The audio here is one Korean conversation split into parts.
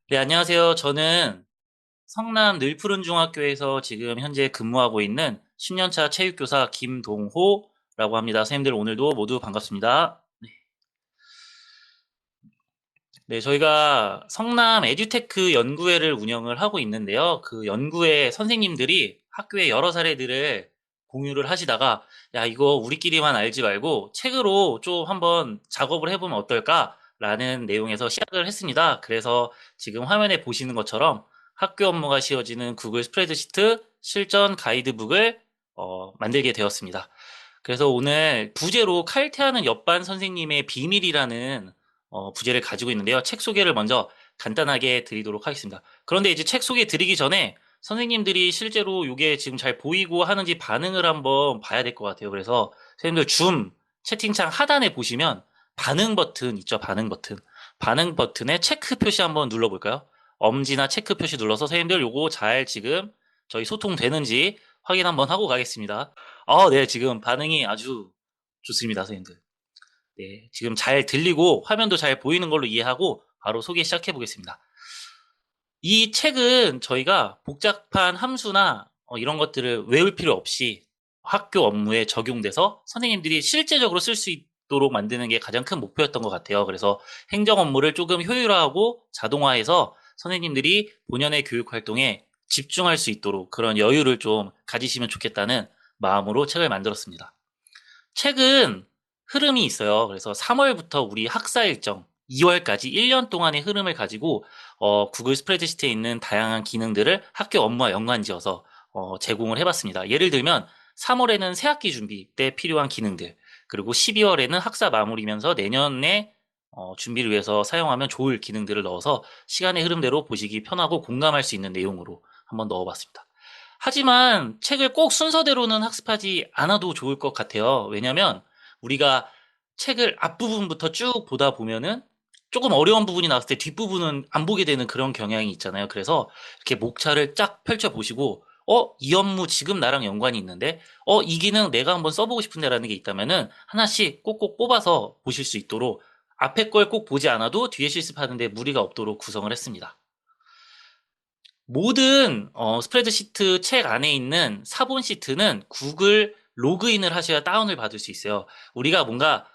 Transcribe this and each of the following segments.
네, 안녕하세요. 저는 성남 늘푸른 중학교에서 지금 현재 근무하고 있는 10년차 체육교사 김동호라고 합니다. 선생님들 오늘도 모두 반갑습니다. 네, 저희가 성남 에듀테크 연구회를 운영을 하고 있는데요. 그 연구회 선생님들이 학교의 여러 사례들을 공유를 하시다가, 야, 이거 우리끼리만 알지 말고 책으로 좀 한번 작업을 해보면 어떨까라는 내용에서 시작을 했습니다. 그래서 지금 화면에 보시는 것처럼 학교 업무가 씌워지는 구글 스프레드시트 실전 가이드북을 만들게 되었습니다. 그래서 오늘 부제로 칼퇴하는 옆반 선생님의 비밀이라는 부제를 가지고 있는데요. 책 소개를 먼저 간단하게 드리도록 하겠습니다. 그런데 이제 책 소개 드리기 전에 선생님들이 실제로 이게 지금 잘 보이고 하는지 반응을 한번 봐야 될 것 같아요. 그래서 선생님들 줌 채팅창 하단에 보시면 반응 버튼 있죠. 반응 버튼. 반응 버튼에 체크 표시 한번 눌러볼까요? 엄지나 체크 표시 눌러서 선생님들 요거 잘 지금 저희 소통되는지 확인 한번 하고 가겠습니다. 네, 지금 반응이 아주 좋습니다, 선생님들. 네, 지금 잘 들리고 화면도 잘 보이는 걸로 이해하고 바로 소개 시작해 보겠습니다. 이 책은 저희가 복잡한 함수나 이런 것들을 외울 필요 없이 학교 업무에 적용돼서 선생님들이 실제적으로 쓸 수 있도록 만드는 게 가장 큰 목표였던 것 같아요. 그래서 행정 업무를 조금 효율화하고 자동화해서 선생님들이 본연의 교육 활동에 집중할 수 있도록 그런 여유를 좀 가지시면 좋겠다는 마음으로 책을 만들었습니다. 책은 흐름이 있어요. 그래서 3월부터 우리 학사 일정, 2월까지 1년 동안의 흐름을 가지고 구글 스프레드시트에 있는 다양한 기능들을 학교 업무와 연관지어서 제공을 해봤습니다. 예를 들면 3월에는 새학기 준비 때 필요한 기능들, 그리고 12월에는 학사 마무리면서 내년에 준비를 위해서 사용하면 좋을 기능들을 넣어서 시간의 흐름대로 보시기 편하고 공감할 수 있는 내용으로 한번 넣어봤습니다. 하지만 책을 꼭 순서대로는 학습하지 않아도 좋을 것 같아요. 왜냐면 우리가 책을 앞부분부터 쭉 보다 보면은 조금 어려운 부분이 나왔을 때 뒷부분은 안 보게 되는 그런 경향이 있잖아요. 그래서 이렇게 목차를 쫙 펼쳐 보시고, 이 업무 지금 나랑 연관이 있는데, 이 기능 내가 한번 써보고 싶은데라는 게 있다면은 하나씩 꼭꼭 뽑아서 보실 수 있도록 앞에 걸 꼭 보지 않아도 뒤에 실습하는데 무리가 없도록 구성을 했습니다. 모든 스프레드시트 책 안에 있는 사본 시트는 구글 로그인을 하셔야 다운을 받을 수 있어요. 우리가 뭔가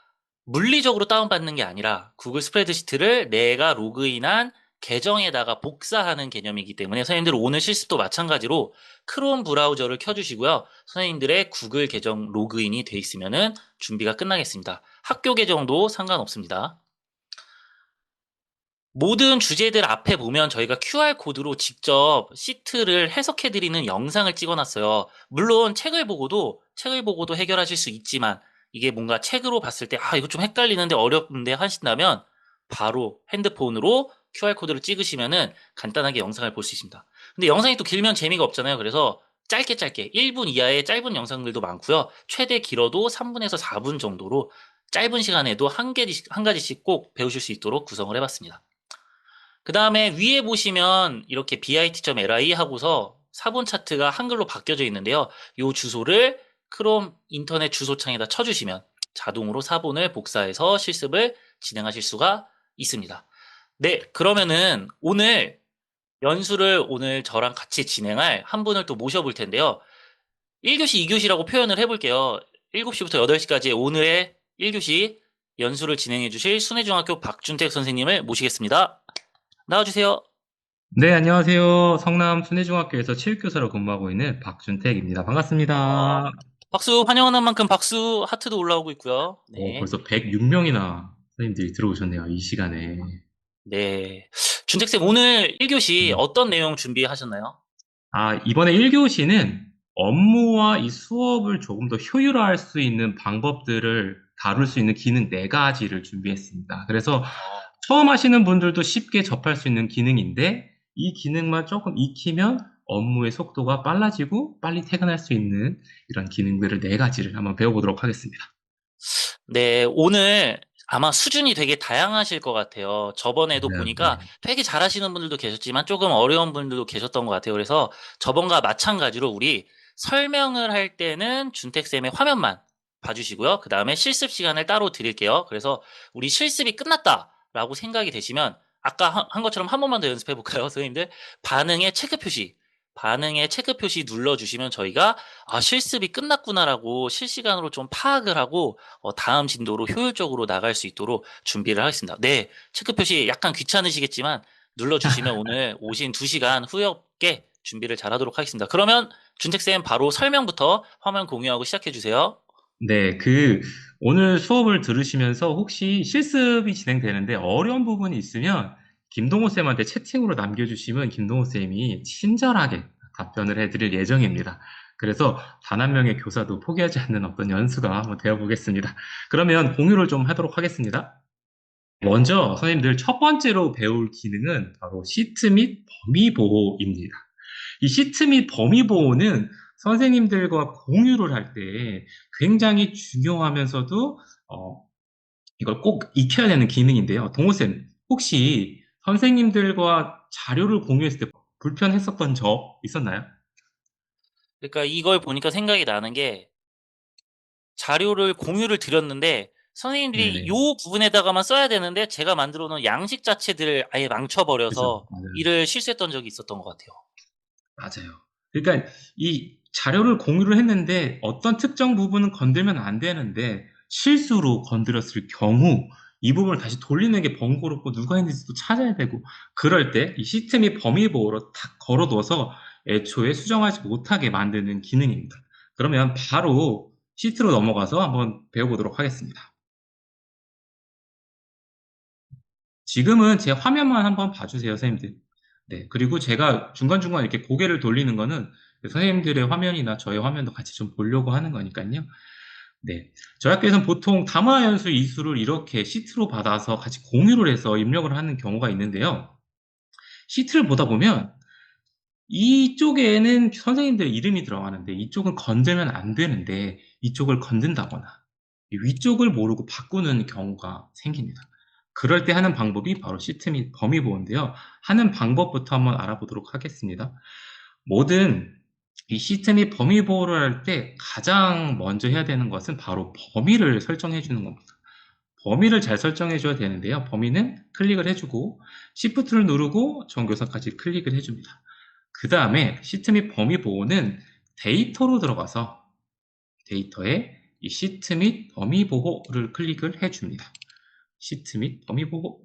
물리적으로 다운받는 게 아니라 구글 스프레드시트를 내가 로그인한 계정에다가 복사하는 개념이기 때문에 선생님들 오늘 실습도 마찬가지로 크롬 브라우저를 켜주시고요. 선생님들의 구글 계정 로그인이 돼 있으면은 준비가 끝나겠습니다. 학교 계정도 상관없습니다. 모든 주제들 앞에 보면 저희가 QR코드로 직접 시트를 해석해드리는 영상을 찍어놨어요. 물론 책을 보고도 해결하실 수 있지만 이게 뭔가 책으로 봤을 때, 이거 좀 헷갈리는데 어렵는데 하신다면 바로 핸드폰으로 QR코드를 찍으시면은 간단하게 영상을 볼 수 있습니다. 근데 영상이 또 길면 재미가 없잖아요. 그래서 짧게 짧게 1분 이하의 짧은 영상들도 많고요. 최대 길어도 3분에서 4분 정도로 짧은 시간에도 한 가지씩 꼭 배우실 수 있도록 구성을 해봤습니다. 그 다음에 위에 보시면 이렇게 bit.li 하고서 사본 차트가 한글로 바뀌어져 있는데요. 이 주소를 크롬 인터넷 주소창에다 쳐주시면 자동으로 사본을 복사해서 실습을 진행하실 수가 있습니다. 네, 그러면은 오늘 저랑 같이 진행할 한 분을 또 모셔볼 텐데요. 1교시, 2교시라고 표현을 해볼게요. 7시부터 8시까지 오늘의 1교시 연수를 진행해 주실 순회중학교 박준택 선생님을 모시겠습니다. 나와주세요. 네, 안녕하세요. 성남 순회중학교에서 체육교사로 근무하고 있는 박준택입니다. 어, 반갑습니다. 박수 환영하는 만큼 박수 하트도 올라오고 있고요. 네. 벌써 106명이나 선생님들이 들어오셨네요, 이 시간에. 네. 준택쌤 오늘 1교시 네. 어떤 내용 준비하셨나요? 이번에 1교시는 업무와 이 수업을 조금 더 효율화할 수 있는 방법들을 다룰 수 있는 기능 4가지를 준비했습니다. 그래서 어, 처음 하시는 분들도 쉽게 접할 수 있는 기능인데, 이 기능만 조금 익히면 업무의 속도가 빨라지고 빨리 퇴근할 수 있는 이런 기능들을 4가지를 한번 배워보도록 하겠습니다. 네. 오늘 아마 수준이 되게 다양하실 것 같아요. 저번에도 네, 보니까 네. 되게 잘하시는 분들도 계셨지만 조금 어려운 분들도 계셨던 것 같아요. 그래서 저번과 마찬가지로 우리 설명을 할 때는 준택쌤의 화면만 봐주시고요. 그 다음에 실습 시간을 따로 드릴게요. 그래서 우리 실습이 끝났다라고 생각이 되시면 아까 한 것처럼 한 번만 더 연습해 볼까요, 선생님들? 반응의 체크 표시. 반응의 체크 표시 눌러주시면 저희가 실습이 끝났구나라고 실시간으로 좀 파악을 하고 다음 진도로 효율적으로 나갈 수 있도록 준비를 하겠습니다. 네, 체크 표시 약간 귀찮으시겠지만 눌러주시면 오늘 오신 2시간 후회 없게 준비를 잘하도록 하겠습니다. 그러면 준택쌤 바로 설명부터 화면 공유하고 시작해 주세요. 네, 오늘 수업을 들으시면서 혹시 실습이 진행되는데 어려운 부분이 있으면 김동호 쌤한테 채팅으로 남겨주시면 김동호 쌤이 친절하게 답변을 해드릴 예정입니다. 그래서 단 한 명의 교사도 포기하지 않는 어떤 연수가 한번 되어보겠습니다. 그러면 공유를 좀 하도록 하겠습니다. 먼저 선생님들 첫 번째로 배울 기능은 바로 시트 및 범위 보호입니다. 이 시트 및 범위 보호는 선생님들과 공유를 할 때 굉장히 중요하면서도 이걸 꼭 익혀야 되는 기능인데요. 동호쌤, 혹시 선생님들과 자료를 공유했을 때 불편했었던 적 있었나요? 그러니까 이걸 보니까 생각이 나는 게 자료를 공유를 드렸는데 선생님들이 네네. 요 부분에다가만 써야 되는데 제가 만들어 놓은 양식 자체들을 아예 그죠. 망쳐버려서 맞아요. 일을 실수했던 적이 있었던 것 같아요. 맞아요. 그러니까 이 자료를 공유를 했는데 어떤 특정 부분은 건들면 안 되는데 실수로 건드렸을 경우 이 부분을 다시 돌리는 게 번거롭고 누가 했는지도 찾아야 되고 그럴 때 이 시스템 이 범위 보호로 탁 걸어둬서 애초에 수정하지 못하게 만드는 기능입니다. 그러면 바로 시트로 넘어가서 한번 배워보도록 하겠습니다. 지금은 제 화면만 한번 봐주세요, 선생님들. 네. 그리고 제가 중간중간 이렇게 고개를 돌리는 거는 선생님들의 화면이나 저의 화면도 같이 좀 보려고 하는 거니까요. 네. 저희 학교에서는 보통 담화 연수 이수를 이렇게 시트로 받아서 같이 공유를 해서 입력을 하는 경우가 있는데요. 시트를 보다 보면 이쪽에는 선생님들의 이름이 들어가는데 이쪽은 건들면 안 되는데 이쪽을 건든다거나 위쪽을 모르고 바꾸는 경우가 생깁니다. 그럴 때 하는 방법이 바로 시트 및 범위 보호인데요. 하는 방법부터 한번 알아보도록 하겠습니다. 뭐든 이 시트 및 범위 보호를 할 때 가장 먼저 해야 되는 것은 바로 범위를 설정해 주는 겁니다. 범위를 잘 설정해 줘야 되는데요. 범위는 클릭을 해주고 Shift를 누르고 정교사까지 클릭을 해줍니다. 그 다음에 시트 및 범위 보호는 데이터로 들어가서 데이터에 이 시트 및 범위 보호를 클릭을 해줍니다. 시트 및 범위 보호.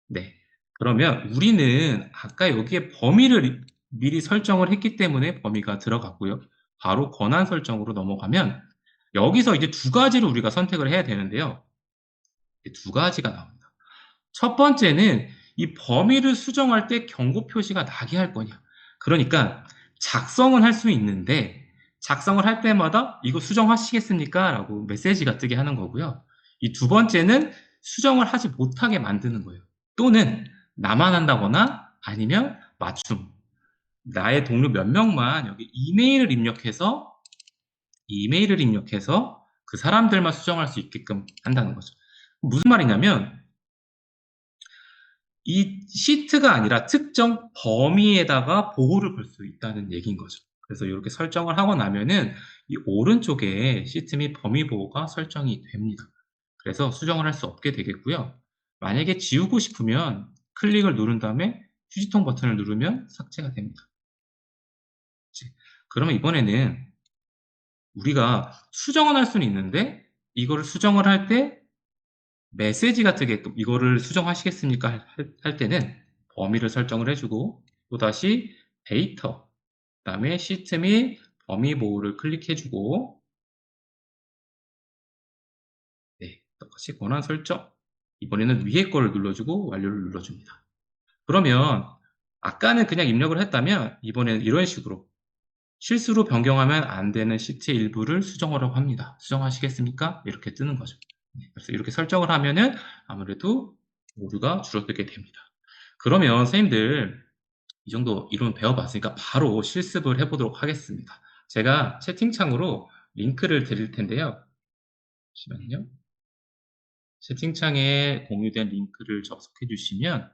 네. 그러면 우리는 아까 여기에 범위를 미리 설정을 했기 때문에 범위가 들어갔고요. 바로 권한 설정으로 넘어가면 여기서 이제 두 가지를 우리가 선택을 해야 되는데요. 두 가지가 나옵니다. 첫 번째는 이 범위를 수정할 때 경고 표시가 나게 할 거냐. 그러니까 작성은 할 수 있는데 작성을 할 때마다 이거 수정하시겠습니까? 라고 메시지가 뜨게 하는 거고요. 이 두 번째는 수정을 하지 못하게 만드는 거예요. 또는 나만 한다거나 아니면 맞춤. 나의 동료 몇 명만 여기 이메일을 입력해서 그 사람들만 수정할 수 있게끔 한다는 거죠. 무슨 말이냐면 이 시트가 아니라 특정 범위에다가 보호를 걸 수 있다는 얘기인 거죠. 그래서 이렇게 설정을 하고 나면은 이 오른쪽에 시트 및 범위 보호가 설정이 됩니다. 그래서 수정을 할 수 없게 되겠고요. 만약에 지우고 싶으면 클릭을 누른 다음에 휴지통 버튼을 누르면 삭제가 됩니다. 그러면 이번에는 우리가 수정을 할 수는 있는데 이거를 수정을 할 때 메시지가 뜨게끔 이거를 수정하시겠습니까? 할 때는 범위를 설정을 해주고 또다시 데이터 그다음에 시트 및 범위 보호를 클릭해주고 네, 똑같이 권한 설정 이번에는 위에 거를 눌러주고 완료를 눌러줍니다. 그러면 아까는 그냥 입력을 했다면 이번에는 이런 식으로 실수로 변경하면 안 되는 시트의 일부를 수정하라고 합니다. 수정하시겠습니까? 이렇게 뜨는 거죠. 네, 그래서 이렇게 설정을 하면은 아무래도 오류가 줄어들게 됩니다. 그러면 선생님들 이 정도 이론 배워봤으니까 바로 실습을 해보도록 하겠습니다. 제가 채팅창으로 링크를 드릴 텐데요. 잠시만요. 채팅창에 공유된 링크를 접속해 주시면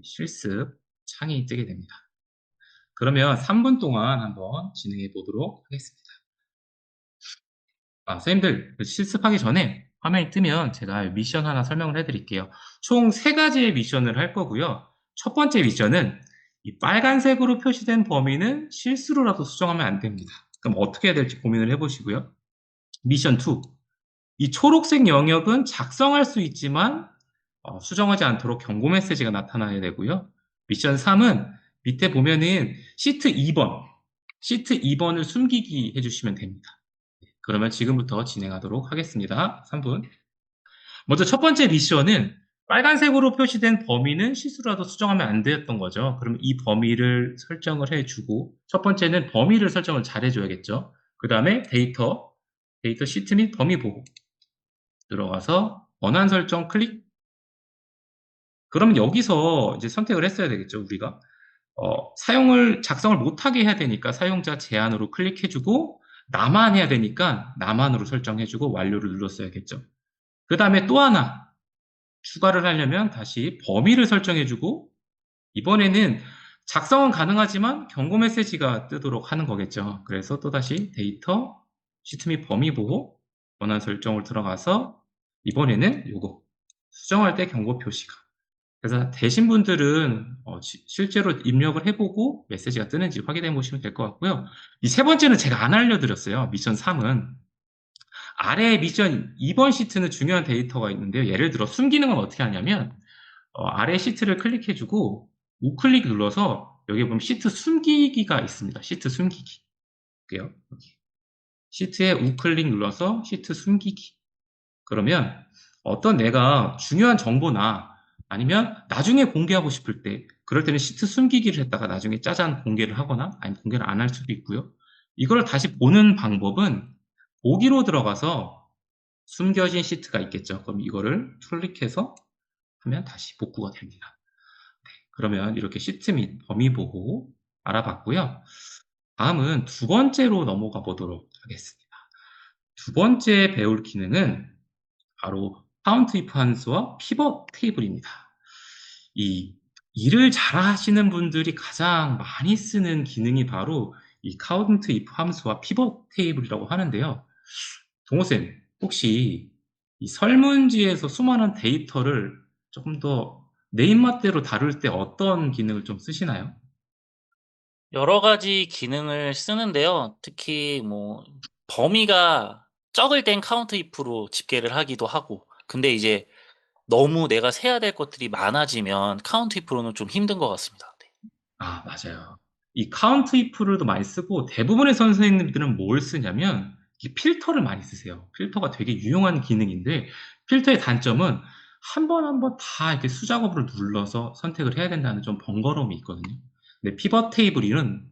실습 창이 뜨게 됩니다. 그러면 3분 동안 한번 진행해 보도록 하겠습니다. 선생님들 실습하기 전에 화면이 뜨면 제가 미션 하나 설명을 해드릴게요. 총 3가지의 미션을 할 거고요. 첫 번째 미션은 이 빨간색으로 표시된 범위는 실수로라도 수정하면 안 됩니다. 그럼 어떻게 해야 될지 고민을 해보시고요. 미션 2. 이 초록색 영역은 작성할 수 있지만 수정하지 않도록 경고 메시지가 나타나야 되고요. 미션 3은 밑에 보면은 시트 2번을 숨기기 해주시면 됩니다. 그러면 지금부터 진행하도록 하겠습니다. 3분. 먼저 첫 번째 미션은 빨간색으로 표시된 범위는 실수라도 수정하면 안 되었던 거죠. 그럼 이 범위를 설정을 해주고, 첫 번째는 범위를 설정을 잘 해줘야겠죠. 그 다음에 데이터 시트 및 범위 보고 들어가서 원한 설정 클릭. 그럼 여기서 이제 선택을 했어야 되겠죠, 우리가. 작성을 못하게 해야 되니까 사용자 제한으로 클릭해주고, 나만 해야 되니까 나만으로 설정해주고 완료를 눌렀어야겠죠. 그 다음에 또 하나 추가를 하려면 다시 범위를 설정해주고, 이번에는 작성은 가능하지만 경고 메시지가 뜨도록 하는 거겠죠. 그래서 또다시 데이터, 시트 및 범위 보고 원한 설정을 들어가서 이번에는 요거 수정할 때 경고 표시가. 그래서 되신 분들은 실제로 입력을 해보고 메시지가 뜨는지 확인해 보시면 될 것 같고요. 이 세 번째는 제가 안 알려드렸어요. 미션 3은 아래 미션 2번 시트는 중요한 데이터가 있는데요. 예를 들어 숨기는 건 어떻게 하냐면 아래 시트를 클릭해주고 우클릭 눌러서 여기 보면 시트 숨기기가 있습니다. 시트 숨기기. 볼게요. 여기. 시트에 우클릭 눌러서 시트 숨기기. 그러면 어떤 내가 중요한 정보나 아니면 나중에 공개하고 싶을 때 그럴 때는 시트 숨기기를 했다가 나중에 짜잔 공개를 하거나 아니면 공개를 안 할 수도 있고요. 이걸 다시 보는 방법은 보기로 들어가서 숨겨진 시트가 있겠죠. 그럼 이거를 클릭해서 하면 다시 복구가 됩니다. 그러면 이렇게 시트 및 범위 보고 알아봤고요. 다음은 두 번째로 넘어가 보도록 하겠습니다. 두 번째 배울 기능은 바로 카운트 if 함수와 피벗 테이블입니다. 이 일을 잘 하시는 분들이 가장 많이 쓰는 기능이 바로 이 카운트 if 함수와 피벗 테이블이라고 하는데요. 동호쌤, 혹시 이 설문지에서 수많은 데이터를 조금 더 내 입맛대로 다룰 때 어떤 기능을 좀 쓰시나요? 여러 가지 기능을 쓰는데요. 특히 뭐 범위가 적을 땐 카운트 if로 집계를 하기도 하고, 근데 이제 너무 내가 세야 될 것들이 많아지면 카운트 if로는 좀 힘든 것 같습니다. 네. 맞아요. 이 카운트 if를 많이 쓰고 대부분의 선생님들은 뭘 쓰냐면 이 필터를 많이 쓰세요. 필터가 되게 유용한 기능인데 필터의 단점은 한 번 한 번 다 이렇게 수작업으로 눌러서 선택을 해야 된다는 좀 번거로움이 있거든요. 근데 피벗 테이블은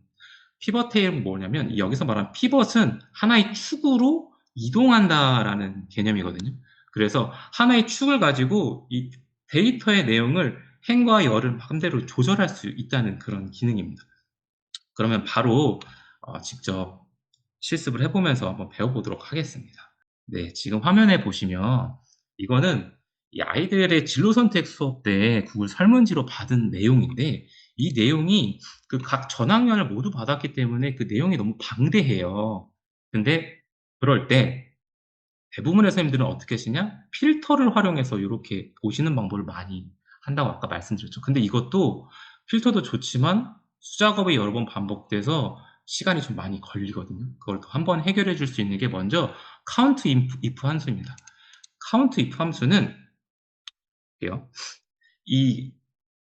뭐냐면 여기서 말하는 피벗은 하나의 축으로 이동한다라는 개념이거든요. 그래서 하나의 축을 가지고 이 데이터의 내용을 행과 열을 마음대로 조절할 수 있다는 그런 기능입니다. 그러면 바로 직접 실습을 해보면서 한번 배워보도록 하겠습니다. 네, 지금 화면에 보시면 이거는 이 아이들의 진로 선택 수업 때 구글 설문지로 받은 내용인데 이 내용이 그 각 전학년을 모두 받았기 때문에 그 내용이 너무 방대해요. 근데 그럴 때 대부분의 선생님들은 어떻게 하시냐? 필터를 활용해서 이렇게 보시는 방법을 많이 한다고 아까 말씀드렸죠. 근데 이것도 필터도 좋지만 수작업이 여러 번 반복돼서 시간이 좀 많이 걸리거든요. 그걸 또 한번 해결해 줄 수 있는 게 먼저 count if 함수입니다. count if 함수는 이게요. 이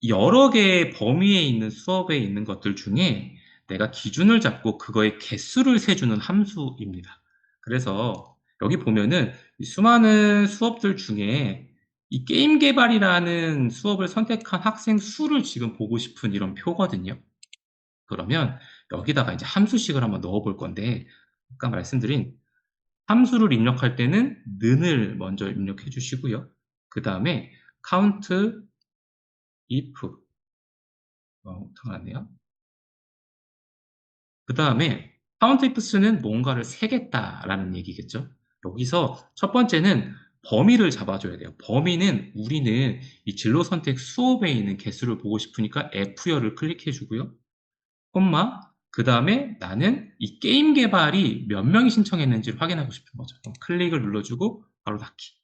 여러 개의 범위에 있는 수업에 있는 것들 중에 내가 기준을 잡고 그거의 개수를 세주는 함수입니다. 그래서 여기 보면은 수많은 수업들 중에 이 게임 개발이라는 수업을 선택한 학생 수를 지금 보고 싶은 이런 표거든요. 그러면 여기다가 이제 함수식을 한번 넣어 볼 건데, 아까 말씀드린 함수를 입력할 때는 는을 먼저 입력해 주시고요. 그 다음에 count if 들어갔네요. 그 다음에 count ifs는 뭔가를 세겠다라는 얘기겠죠. 여기서 첫 번째는 범위를 잡아줘야 돼요. 범위는 우리는 이 진로 선택 수업에 있는 개수를 보고 싶으니까 F열을 클릭해 주고요. 콤마 그 다음에 나는 이 게임 개발이 몇 명이 신청했는지를 확인하고 싶은 거죠. 그럼 클릭을 눌러주고 바로 닫기.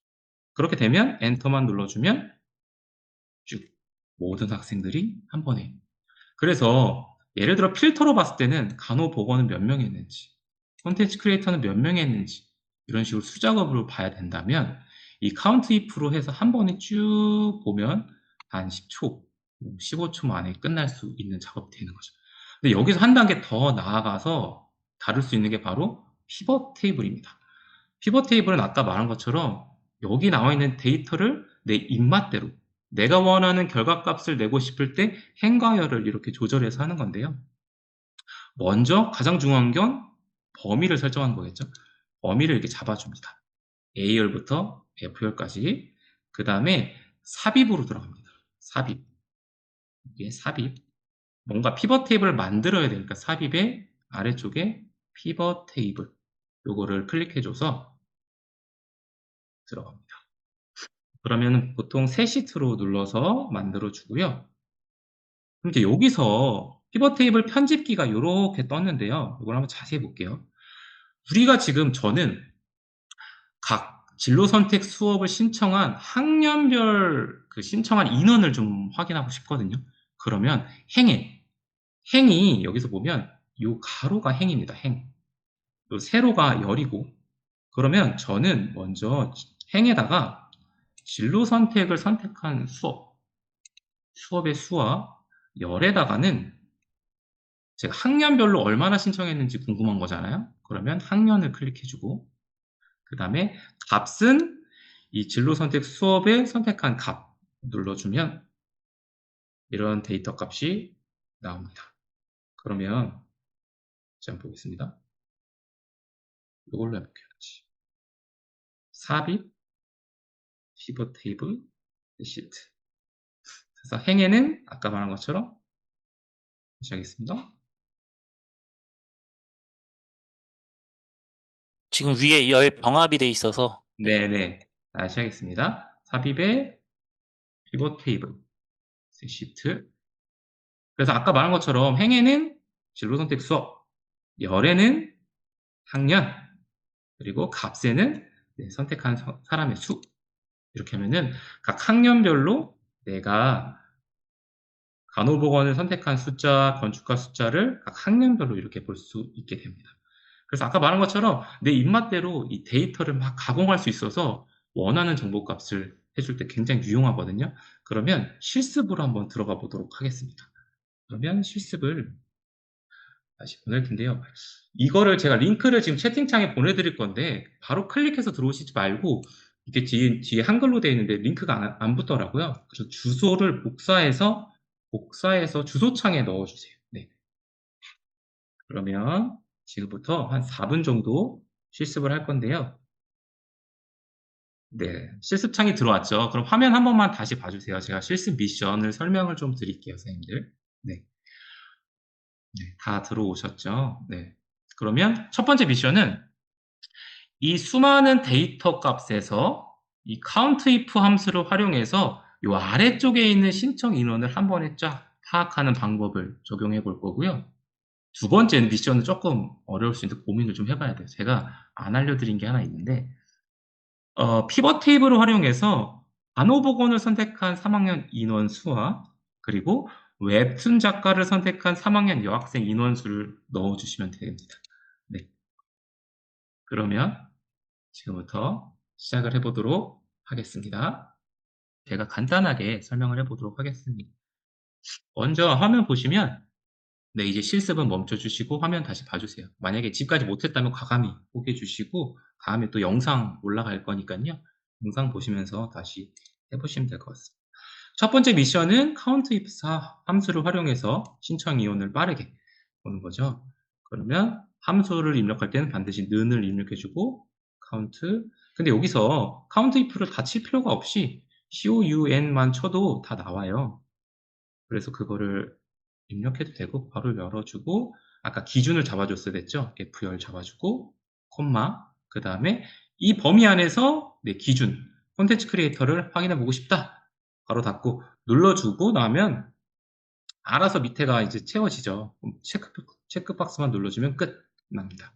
그렇게 되면 엔터만 눌러주면 쭉 모든 학생들이 한 번에. 그래서 예를 들어 필터로 봤을 때는 간호보건은 몇 명이 했는지, 콘텐츠 크리에이터는 몇 명이 했는지 이런 식으로 수작업으로 봐야 된다면 이 카운트 if로 해서 한 번에 쭉 보면 한 10초, 15초 만에 끝날 수 있는 작업이 되는 거죠. 근데 여기서 한 단계 더 나아가서 다룰 수 있는 게 바로 피벗 테이블입니다. 피벗 테이블은 아까 말한 것처럼 여기 나와 있는 데이터를 내 입맛대로 내가 원하는 결과값을 내고 싶을 때 행과열을 이렇게 조절해서 하는 건데요. 먼저 가장 중요한 건 범위를 설정하는 거겠죠. 범위를 이렇게 잡아줍니다. A열부터 F열까지. 그 다음에 삽입으로 들어갑니다. 삽입. 이게 삽입. 뭔가 피벗 테이블을 만들어야 되니까 삽입의 아래쪽에 피벗 테이블. 요거를 클릭해줘서 들어갑니다. 그러면 보통 새 시트로 눌러서 만들어주고요. 그럼 이제 여기서 피벗 테이블 편집기가 이렇게 떴는데요. 이걸 한번 자세히 볼게요. 우리가 지금 저는 각 진로 선택 수업을 신청한 학년별 그 신청한 인원을 좀 확인하고 싶거든요. 그러면 행이 여기서 보면 요 가로가 행입니다. 행. 요 세로가 열이고 그러면 저는 먼저 행에다가 진로 선택을 선택한 수업의 수와 열에다가는 제가 학년별로 얼마나 신청했는지 궁금한 거잖아요. 그러면 학년을 클릭해주고 그 다음에 값은 이 진로 선택 수업에 선택한 값 눌러주면 이런 데이터 값이 나옵니다. 그러면 제가 보겠습니다. 이걸로 해볼게요. 삽입, 피벗 테이블, 시트. 그래서 행에는 아까 말한 것처럼 다시 하겠습니다. 지금 위에 열 병합이 돼 있어서 네네. 다시 하겠습니다. 삽입에 피벗 테이블, 시트. 그래서 아까 말한 것처럼 행에는 진로 선택 수업, 열에는 학년, 그리고 값에는 선택한 사람의 수. 이렇게 하면은 각 학년별로 내가 간호보건을 선택한 숫자, 건축가 숫자를 각 학년별로 이렇게 볼 수 있게 됩니다. 그래서 아까 말한 것처럼 내 입맛대로 이 데이터를 막 가공할 수 있어서 원하는 정보값을 해줄 때 굉장히 유용하거든요. 그러면 실습으로 한번 들어가 보도록 하겠습니다. 그러면 실습을 다시 보낼 텐데요. 이거를 제가 링크를 지금 채팅창에 보내드릴 건데 바로 클릭해서 들어오시지 말고 이게 뒤에 한글로 되어 있는데 링크가 안 붙더라고요. 그래서 주소를 복사해서 주소창에 넣어주세요. 네. 그러면 지금부터 한 4분 정도 실습을 할 건데요. 네, 실습창이 들어왔죠. 그럼 화면 한 번만 다시 봐주세요. 제가 실습 미션을 설명을 좀 드릴게요, 선생님들. 네. 네, 다 들어오셨죠? 네. 그러면 첫 번째 미션은 이 수많은 데이터 값에서 이 countIF 함수를 활용해서 이 아래쪽에 있는 신청 인원을 한 번에 쫙 파악하는 방법을 적용해 볼 거고요. 두 번째 미션은 조금 어려울 수 있는데 고민을 좀 해봐야 돼요. 제가 안 알려드린 게 하나 있는데 피벗 테이블을 활용해서 간호보건을 선택한 3학년 인원 수와 그리고 웹툰 작가를 선택한 3학년 여학생 인원수를 넣어주시면 됩니다. 네. 그러면 지금부터 시작을 해보도록 하겠습니다. 제가 간단하게 설명을 해보도록 하겠습니다. 먼저 화면 보시면 네, 이제 실습은 멈춰주시고 화면 다시 봐주세요. 만약에 집까지 못했다면 과감히 포기해주시고 다음에 또 영상 올라갈 거니까요. 영상 보시면서 다시 해보시면 될 것 같습니다. 첫 번째 미션은 countIF 함수를 활용해서 신청 이온을 빠르게 보는 거죠. 그러면 함수를 입력할 때는 반드시 는을 입력해주고 count. 근데 여기서 countIF를 다 칠 필요가 없이 coun만 쳐도 다 나와요. 그래서 그거를 입력해도 되고 바로 열어주고 아까 기준을 잡아줬어야 됐죠. F열 잡아주고 콤마 그 다음에 이 범위 안에서 내 기준 콘텐츠 크리에이터를 확인해 보고 싶다. 바로 닫고 눌러주고 나면 알아서 밑에가 이제 채워지죠. 체크박스만 눌러주면 끝납니다.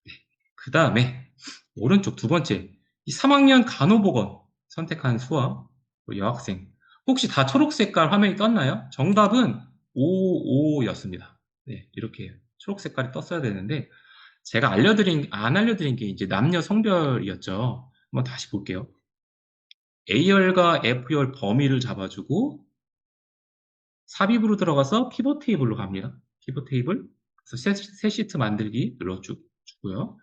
네. 그 다음에 오른쪽 두 번째, 이 3학년 간호보건 선택한 수업 여학생 혹시 다 초록 색깔 화면이 떴나요? 정답은 55였습니다. 네, 이렇게 초록 색깔이 떴어야 되는데 제가 안 알려드린 게 이제 남녀 성별이었죠. 한번 다시 볼게요. A열과 F열 범위를 잡아주고 삽입으로 들어가서 피벗 테이블로 갑니다. 피벗 테이블. 그래서 새 시트 만들기 눌러주고요.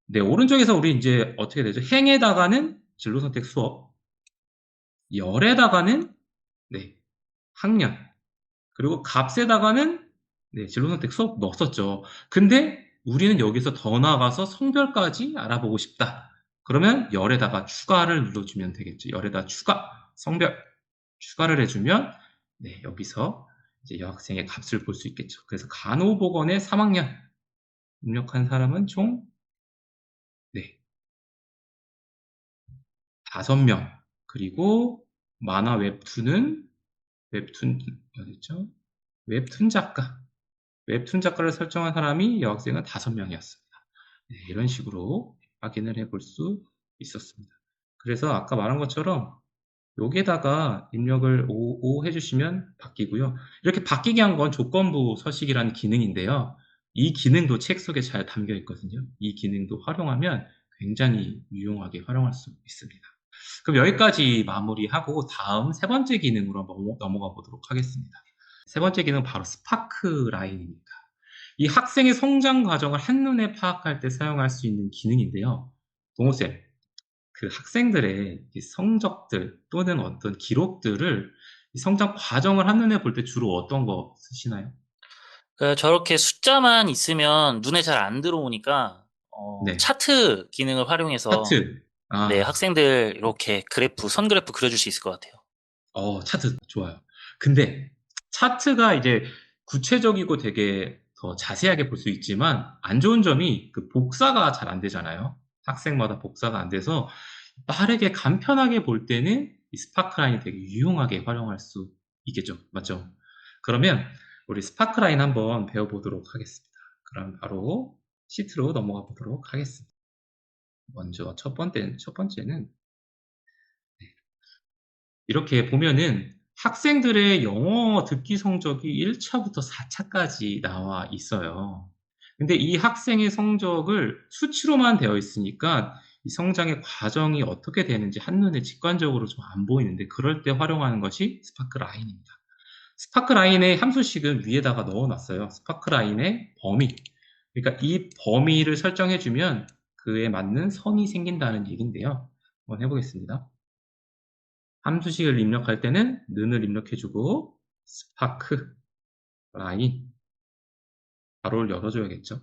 네, 오른쪽에서 우리 이제 어떻게 되죠? 행에다가는 진로 선택 수업, 열에다가는 네, 학년, 그리고 값에다가는 네, 진로 선택 수업 넣었었죠. 근데 우리는 여기서 더 나아가서 성별까지 알아보고 싶다. 그러면 열에다가 추가를 눌러주면 되겠죠. 열에다 추가, 성별 추가를 해주면 네, 여기서 이제 여학생의 값을 볼 수 있겠죠. 그래서 간호보건의 3학년 입력한 사람은 총 네, 5명. 그리고 만화 웹툰 어딨죠? 웹툰 작가. 웹툰 작가를 설정한 사람이 여학생은 5명이었습니다. 네, 이런 식으로 확인을 해볼 수 있었습니다. 그래서 아까 말한 것처럼 여기에다가 입력을 5 해주시면 바뀌고요. 이렇게 바뀌게 한 건 조건부 서식이라는 기능인데요. 이 기능도 책 속에 잘 담겨 있거든요. 이 기능도 활용하면 굉장히 유용하게 활용할 수 있습니다. 그럼 여기까지 마무리하고 다음 세 번째 기능으로 한번 넘어가 보도록 하겠습니다. 세 번째 기능은 바로 스파크 라인입니다. 이 학생의 성장 과정을 한눈에 파악할 때 사용할 수 있는 기능인데요. 동호쌤, 그 학생들의 성적들 또는 어떤 기록들을 성장 과정을 한눈에 볼 때 주로 어떤 거 쓰시나요? 저렇게 숫자만 있으면 눈에 잘 안 들어오니까 네, 차트 기능을 활용해서 차트. 네, 아, 학생들 이렇게 선 그래프 그려줄 수 있을 것 같아요. 차트 좋아요. 근데 차트가 이제 구체적이고 되게 더 자세하게 볼 수 있지만 안 좋은 점이 그 복사가 잘 안 되잖아요. 학생마다 복사가 안 돼서 빠르게 간편하게 볼 때는 이 스파크라인이 되게 유용하게 활용할 수 있겠죠. 맞죠? 그러면 우리 스파크라인 한번 배워보도록 하겠습니다. 그럼 바로 시트로 넘어가 보도록 하겠습니다. 먼저 첫 번째는 이렇게 보면은 학생들의 영어 듣기 성적이 1차부터 4차까지 나와 있어요. 근데 이 학생의 성적을 수치로만 되어 있으니까 이 성장의 과정이 어떻게 되는지 한눈에 직관적으로 좀 안 보이는데 그럴 때 활용하는 것이 스파크 라인입니다. 스파크 라인의 함수식은 위에다가 넣어 놨어요. 스파크 라인의 범위. 그러니까 이 범위를 설정해 주면 그에 맞는 선이 생긴다는 얘기인데요. 한번 해보겠습니다. 함수식을 입력할 때는 는을 입력해주고 스파크 라인 가로를 열어줘야겠죠.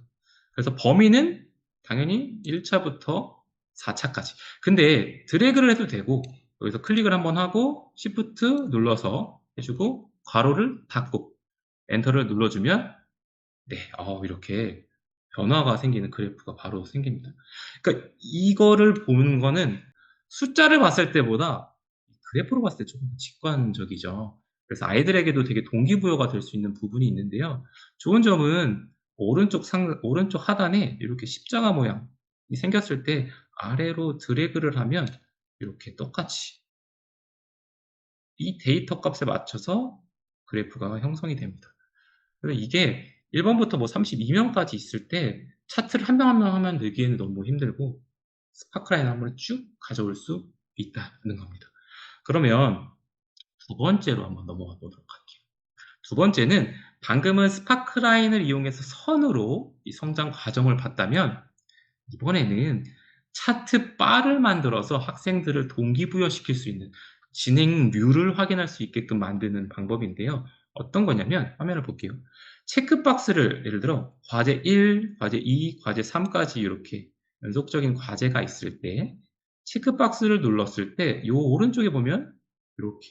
그래서 범위는 당연히 1차부터 4차까지. 근데 드래그를 해도 되고 여기서 클릭을 한번 하고 Shift 눌러서 해주고 괄호를 닫고 엔터를 눌러주면 네, 이렇게 변화가 생기는 그래프가 바로 생깁니다. 그러니까 이거를 보는 거는 숫자를 봤을 때보다 그래프로 봤을 때 조금 더 직관적이죠. 그래서 아이들에게도 되게 동기부여가 될 수 있는 부분이 있는데요. 좋은 점은 오른쪽 하단에 이렇게 십자가 모양이 생겼을 때 아래로 드래그를 하면 이렇게 똑같이 이 데이터 값에 맞춰서 그래프가 형성이 됩니다. 그래서 이게 1번부터 뭐 32명까지 있을 때 차트를 한 명 한 명 하면 되기에는 너무 힘들고 스파크라인 한 번에 쭉 가져올 수 있다는 겁니다. 그러면 두 번째로 한번 넘어가 보도록 할게요. 두 번째는 방금은 스파크라인을 이용해서 선으로 이 성장 과정을 봤다면 이번에는 차트 바를 만들어서 학생들을 동기부여시킬 수 있는 진행률을 확인할 수 있게끔 만드는 방법인데요. 어떤 거냐면 화면을 볼게요. 체크박스를 예를 들어 과제 1, 과제 2, 과제 3까지 이렇게 연속적인 과제가 있을 때 체크박스를 눌렀을 때 이 오른쪽에 보면 이렇게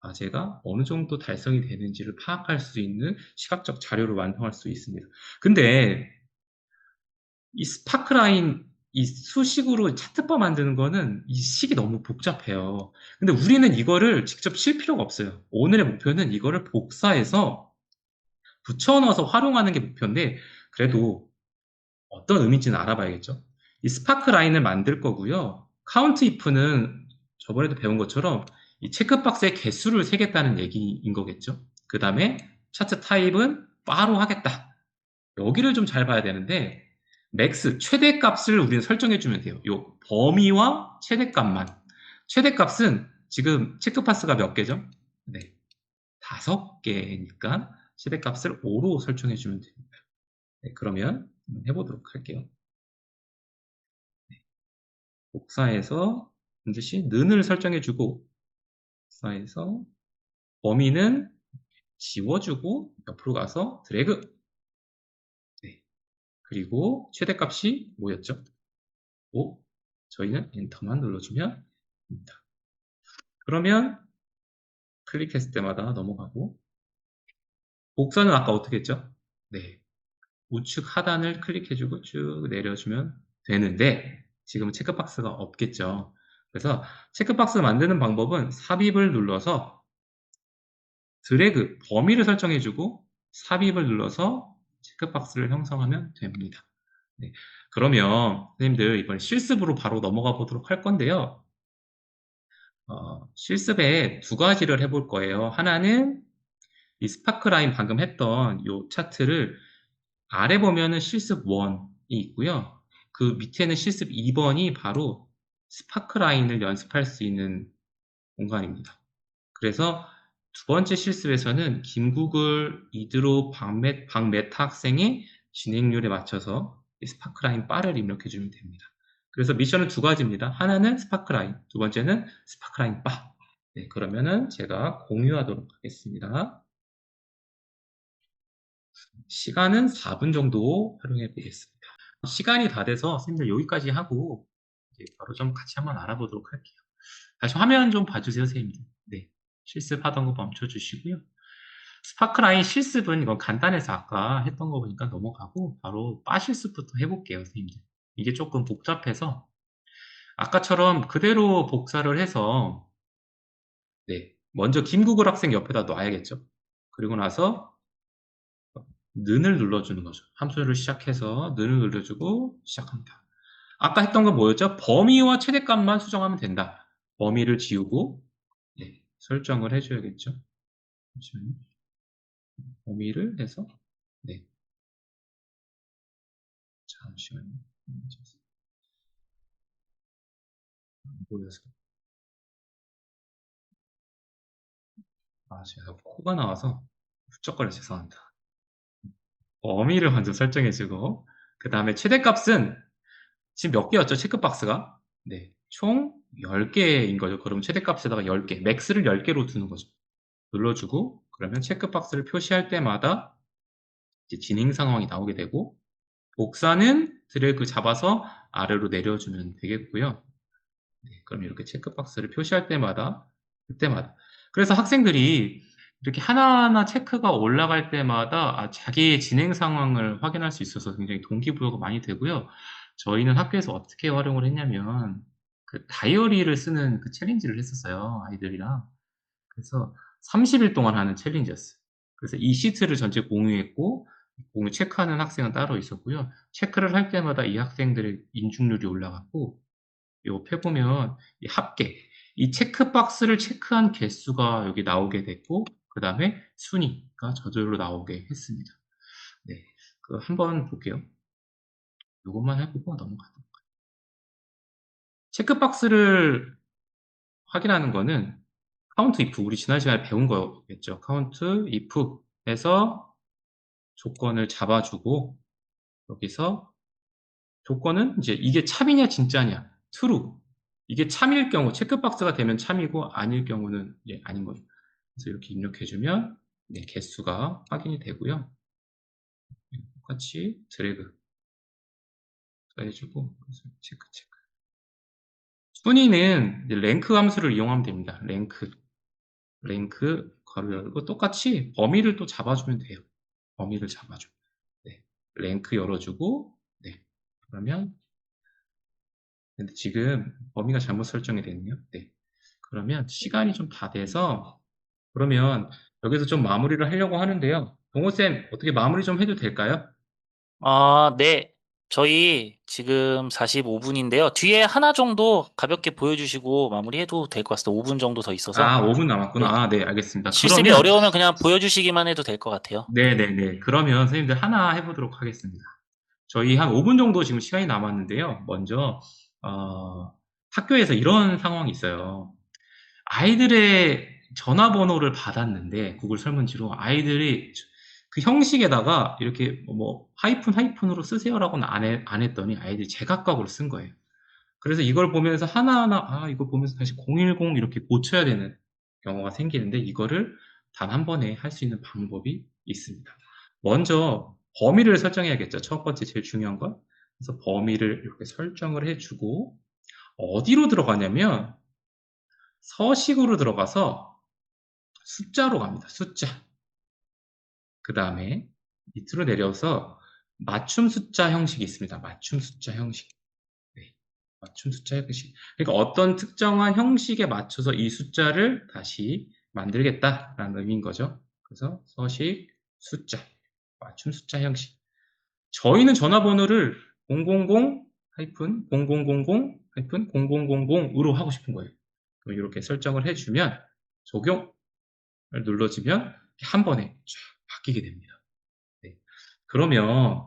과제가 어느 정도 달성이 되는지를 파악할 수 있는 시각적 자료를 완성할 수 있습니다. 근데 이 스파크라인 이 수식으로 차트바 만드는 거는 이 식이 너무 복잡해요. 근데 우리는 이거를 직접 칠 필요가 없어요. 오늘의 목표는 이거를 복사해서 붙여넣어서 활용하는 게 목표인데 그래도 어떤 의미인지는 알아봐야겠죠. 이 스파크 라인을 만들 거고요. 카운트 if는 저번에도 배운 것처럼 이 체크박스의 개수를 세겠다는 얘기인 거겠죠. 그 다음에 차트 타입은 바로 하겠다. 여기를 좀 잘 봐야 되는데 맥스 최대값을 우리는 설정해 주면 돼요. 요 범위와 최대값만. 최대값은 지금 체크박스가 몇 개죠? 네, 5개니까 최대값을 5로 설정해 주면 됩니다. 네, 그러면 한번 해보도록 할게요. 복사해서 반드시 는을 설정해주고 복사해서 범위는 지워주고 옆으로 가서 드래그. 네. 그리고 최대값이 뭐였죠? 5. 저희는 엔터만 눌러주면 됩니다. 그러면 클릭했을 때마다 넘어가고 복사는 아까 어떻게 했죠? 네. 우측 하단을 클릭해주고 쭉 내려주면 되는데 지금은 체크박스가 없겠죠. 그래서 체크박스 만드는 방법은 삽입을 눌러서 드래그, 범위를 설정해주고 삽입을 눌러서 체크박스를 형성하면 됩니다. 네. 그러면 선생님들 이번 실습으로 바로 넘어가 보도록 할 건데요. 실습에 두 가지를 해볼 거예요. 하나는 이 스파크라인 방금 했던 이 차트를 아래 보면은 실습 1이 있고요. 그 밑에는 실습 2번이 바로 스파크라인을 연습할 수 있는 공간입니다. 그래서 두 번째 실습에서는 김구글 이드로 박메타 학생의 진행률에 맞춰서 스파크라인 바를 입력해주면 됩니다. 그래서 미션은 두 가지입니다. 하나는 스파크라인, 두 번째는 스파크라인 바. 네, 그러면은 제가 공유하도록 하겠습니다. 시간은 4분 정도 활용해 보겠습니다. 시간이 다 돼서 선생님들 여기까지 하고 이제 바로 좀 같이 한번 알아보도록 할게요. 다시 화면 좀 봐주세요, 선생님들. 네, 실습하던 거 멈춰주시고요. 스파크라인 실습은 이건 간단해서 아까 했던 거 보니까 넘어가고 바로 바 실습부터 해볼게요, 선생님들. 이게 조금 복잡해서 아까처럼 그대로 복사를 해서 네, 먼저 김구글 학생 옆에다 놔야겠죠. 그리고 나서 는을 눌러주는 거죠. 함수를 시작해서 는을 눌러주고 시작합니다. 아까 했던 건 뭐였죠? 범위와 최대값만 수정하면 된다. 범위를 지우고 네, 설정을 해줘야겠죠. 잠시만요. 범위를 해서 네, 잠시만요. 안 보여서 제가 코가 나와서 훌쩍거려 죄송합니다. 범위를 먼저 설정해주고 그 다음에 최대값은 지금 몇 개였죠? 체크박스가 네, 총 10개인 거죠. 그럼 최대값에다가 10개, 맥스를 10개로 두는 거죠. 눌러주고 그러면 체크박스를 표시할 때마다 이제 진행 상황이 나오게 되고 복사는 드래그 잡아서 아래로 내려주면 되겠고요. 네, 그럼 이렇게 체크박스를 표시할 때마다 그때마다 그래서 학생들이 이렇게 하나하나 체크가 올라갈 때마다 자기의 진행 상황을 확인할 수 있어서 굉장히 동기부여가 많이 되고요. 저희는 학교에서 어떻게 활용을 했냐면 그 다이어리를 쓰는 그 챌린지를 했었어요. 아이들이랑. 그래서 30일 동안 하는 챌린지였어요. 그래서 이 시트를 전체 공유했고 공유 체크하는 학생은 따로 있었고요. 체크를 할 때마다 이 학생들의 인중률이 올라갔고 옆에 보면 이 합계, 이 체크박스를 체크한 개수가 여기 나오게 됐고 그 다음에 순위가 저절로 나오게 했습니다. 네, 그 한번 볼게요. 이것만 해보고 넘어가도록 할게요. 체크박스를 확인하는 거는 카운트 if 우리 지난 시간에 배운 거겠죠. 카운트 if에서 조건을 잡아주고 여기서 조건은 이제 이게 참이냐 진짜냐 true 이게 참일 경우 체크박스가 되면 참이고 아닐 경우는 이제 아닌 거죠. 그래서 이렇게 입력해주면 네, 개수가 확인이 되고요. 똑같이 드래그 해주고 체크 순위는 랭크 함수를 이용하면 됩니다. 랭크 괄호 열고 똑같이 범위를 또 잡아주면 돼요. 범위를 잡아줘. 네. 랭크 열어주고 네. 그러면 근데 지금 범위가 잘못 설정이 됐네요. 네. 그러면 시간이 좀 다 돼서 그러면 여기서 좀 마무리를 하려고 하는데요. 동호쌤, 어떻게 마무리 좀 해도 될까요? 아, 네. 저희 지금 45분인데요. 뒤에 하나 정도 가볍게 보여주시고 마무리해도 될 것 같습니다. 5분 정도 더 있어서. 아, 5분 남았구나. 네. 아, 네, 알겠습니다. 실습이 그러면, 어려우면 그냥 보여주시기만 해도 될 것 같아요. 네네네. 그러면 선생님들 하나 해보도록 하겠습니다. 저희 한 5분 정도 지금 시간이 남았는데요. 먼저, 어, 학교에서 이런 상황이 있어요. 아이들의 전화번호를 받았는데, 구글 설문지로 아이들이 그 형식에다가 이렇게 뭐, 하이픈 하이픈으로 쓰세요라고는 안 했더니 아이들이 제각각으로 쓴 거예요. 그래서 이걸 보면서 하나하나, 아, 이거 보면서 다시 010 이렇게 고쳐야 되는 경우가 생기는데, 이거를 단 한 번에 할 수 있는 방법이 있습니다. 먼저, 범위를 설정해야겠죠. 첫 번째, 제일 중요한 건. 그래서 범위를 이렇게 설정을 해주고, 어디로 들어가냐면, 서식으로 들어가서 숫자로 갑니다. 숫자. 그 다음에 밑으로 내려서 맞춤 숫자 형식이 있습니다. 맞춤 숫자 형식. 네. 맞춤 숫자 형식. 그러니까 어떤 특정한 형식에 맞춰서 이 숫자를 다시 만들겠다라는 의미인 거죠. 그래서 서식, 숫자, 맞춤 숫자 형식. 저희는 전화번호를 000-0000-0000으로 하고 싶은 거예요. 그럼 이렇게 설정을 해주면 적용을 눌러주면 한 번에 쫙 바뀌게 됩니다. 네. 그러면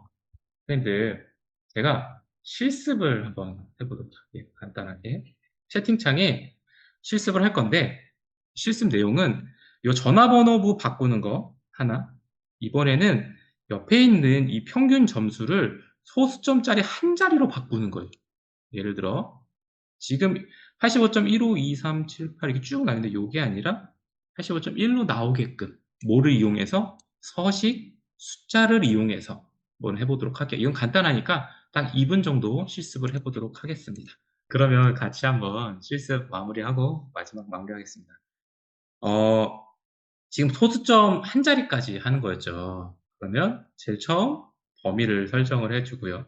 선생님들 제가 실습을 한번 해보도록 할게요. 간단하게 채팅창에 실습을 할 건데 실습 내용은 이 전화번호부 바꾸는 거 하나, 이번에는 옆에 있는 이 평균 점수를 소수점짜리 한 자리로 바꾸는 거예요. 예를 들어 지금 85.152378 이렇게 쭉 나는데 이게 아니라 85.1로 나오게끔 뭐를 이용해서 서식 숫자를 이용해서 뭘 해보도록 할게요. 이건 간단하니까 딱 2분 정도 실습을 해보도록 하겠습니다. 그러면 같이 한번 실습 마무리하고 마지막 마무리하겠습니다. 어, 지금 소수점 한 자리까지 하는 거였죠. 그러면 제일 처음 범위를 설정을 해주고요.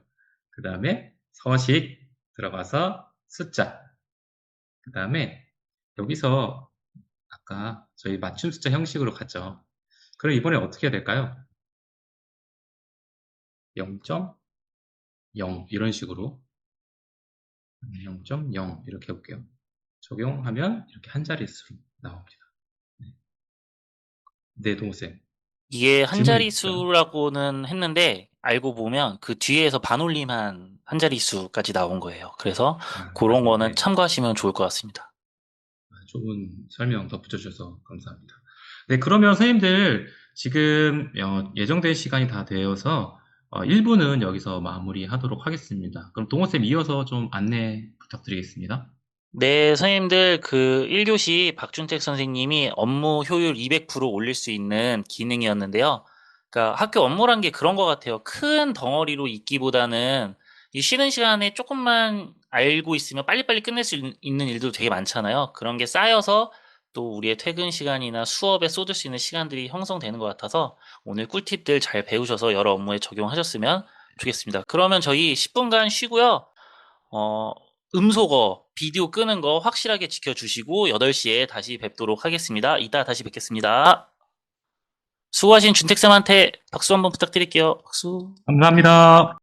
그 다음에 서식 들어가서 숫자. 그 다음에 여기서 아까 저희 맞춤 숫자 형식으로 갔죠. 그럼 이번에 어떻게 해야 될까요? 0.0 이런 식으로 0.0 이렇게 해볼게요. 적용하면 이렇게 한 자릿수로 나옵니다. 네, 네, 동호쌤. 이게 한 질문 있으실까요? 자릿수라고는 했는데 알고 보면 그 뒤에서 반올림한 한 자릿수까지 나온 거예요. 그래서 아, 그런 거는 네. 참고하시면 좋을 것 같습니다. 좋은 설명 덧붙여 주셔서 감사합니다. 네, 그러면 선생님들 지금 예정된 시간이 다 되어서 1부는 여기서 마무리하도록 하겠습니다. 그럼 동호쌤 이어서 좀 안내 부탁드리겠습니다. 네, 선생님들 그 1교시 박준택 선생님이 업무 효율 200% 올릴 수 있는 기능이었는데요. 그러니까 학교 업무란 게 그런 것 같아요. 큰 덩어리로 있기보다는 이 쉬는 시간에 조금만 알고 있으면 빨리빨리 끝낼 수 있는 일도 되게 많잖아요. 그런 게 쌓여서 또 우리의 퇴근 시간이나 수업에 쏟을 수 있는 시간들이 형성되는 것 같아서 오늘 꿀팁들 잘 배우셔서 여러 업무에 적용하셨으면 좋겠습니다. 그러면 저희 10분간 쉬고요. 어, 음소거, 비디오 끄는 거 확실하게 지켜주시고 8시에 다시 뵙도록 하겠습니다. 이따 다시 뵙겠습니다. 수고하신 준택쌤한테 박수 한번 부탁드릴게요. 박수. 감사합니다.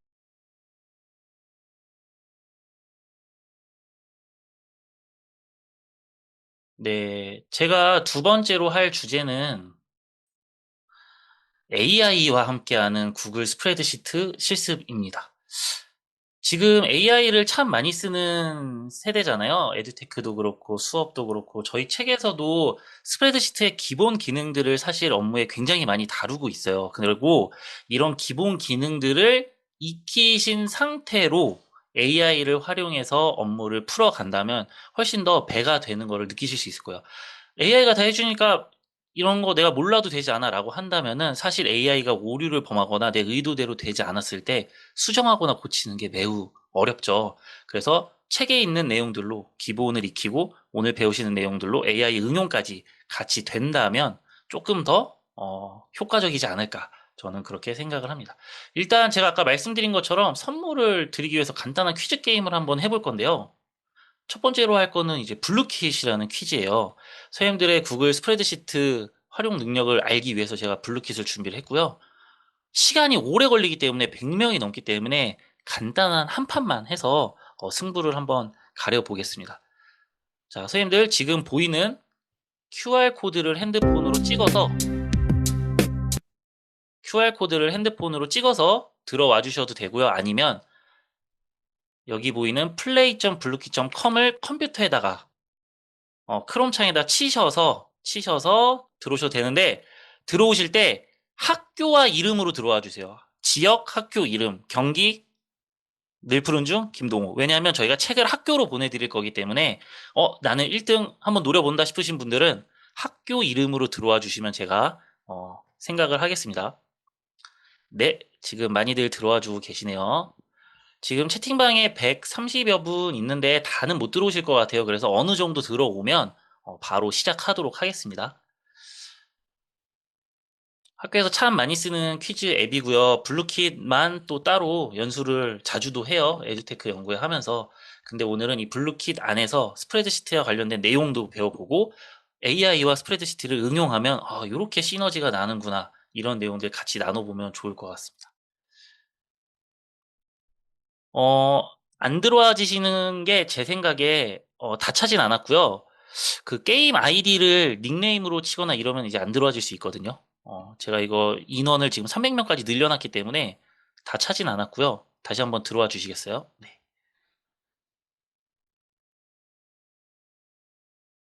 네, 제가 두 번째로 할 주제는 AI와 함께하는 구글 스프레드시트 실습입니다. 지금 AI를 참 많이 쓰는 세대잖아요. 에듀테크도 그렇고 수업도 그렇고 저희 책에서도 스프레드시트의 기본 기능들을 사실 업무에 굉장히 많이 다루고 있어요. 그리고 이런 기본 기능들을 익히신 상태로 AI를 활용해서 업무를 풀어간다면 훨씬 더 배가 되는 거를 느끼실 수 있을 거예요. AI가 다 해주니까 이런 거 내가 몰라도 되지 않아라고 한다면은 사실 AI가 오류를 범하거나 내 의도대로 되지 않았을 때 수정하거나 고치는 게 매우 어렵죠. 그래서 책에 있는 내용들로 기본을 익히고 오늘 배우시는 내용들로 AI 응용까지 같이 된다면 조금 더 효과적이지 않을까. 저는 그렇게 생각을 합니다. 일단 제가 아까 말씀드린 것처럼 선물을 드리기 위해서 간단한 퀴즈 게임을 한번 해볼 건데요. 첫 번째로 할 거는 이제 블루킷이라는 퀴즈예요. 선생님들의 구글 스프레드시트 활용 능력을 알기 위해서 제가 블루킷을 준비를 했고요. 시간이 오래 걸리기 때문에 100명이 넘기 때문에 간단한 한 판만 해서 승부를 한번 가려보겠습니다. 자, 선생님들 지금 보이는 QR코드를 핸드폰으로 찍어서 들어와 주셔도 되고요. 아니면 여기 보이는 play.bluekey.com을 컴퓨터에다가 크롬 창에다 치셔서 들어오셔도 되는데, 들어오실 때 학교와 이름으로 들어와 주세요. 지역 학교 이름, 경기 늘푸른중 김동호. 왜냐하면 저희가 책을 학교로 보내드릴 거기 때문에 나는 1등 한번 노려본다 싶으신 분들은 학교 이름으로 들어와 주시면 제가 생각을 하겠습니다. 네, 지금 많이들 들어와 주고 계시네요. 지금 채팅방에 130여 분 있는데 다는 못 들어오실 것 같아요. 그래서 어느 정도 들어오면 바로 시작하도록 하겠습니다. 학교에서 참 많이 쓰는 퀴즈 앱이고요. 블루킷만 또 따로 연수를 자주도 해요. 에듀테크 연구회 하면서. 근데 오늘은 이 블루킷 안에서 스프레드시트와 관련된 내용도 배워보고 AI와 스프레드시트를 응용하면 이렇게 시너지가 나는구나. 이런 내용들 같이 나눠보면 좋을 것 같습니다. 어, 안 들어와지시는 게 제 생각에 다 차진 않았고요. 그 게임 아이디를 닉네임으로 치거나 이러면 이제 안 들어와질 수 있거든요. 제가 이거 인원을 지금 300명까지 늘려놨기 때문에 다 차진 않았고요. 다시 한번 들어와 주시겠어요? 네.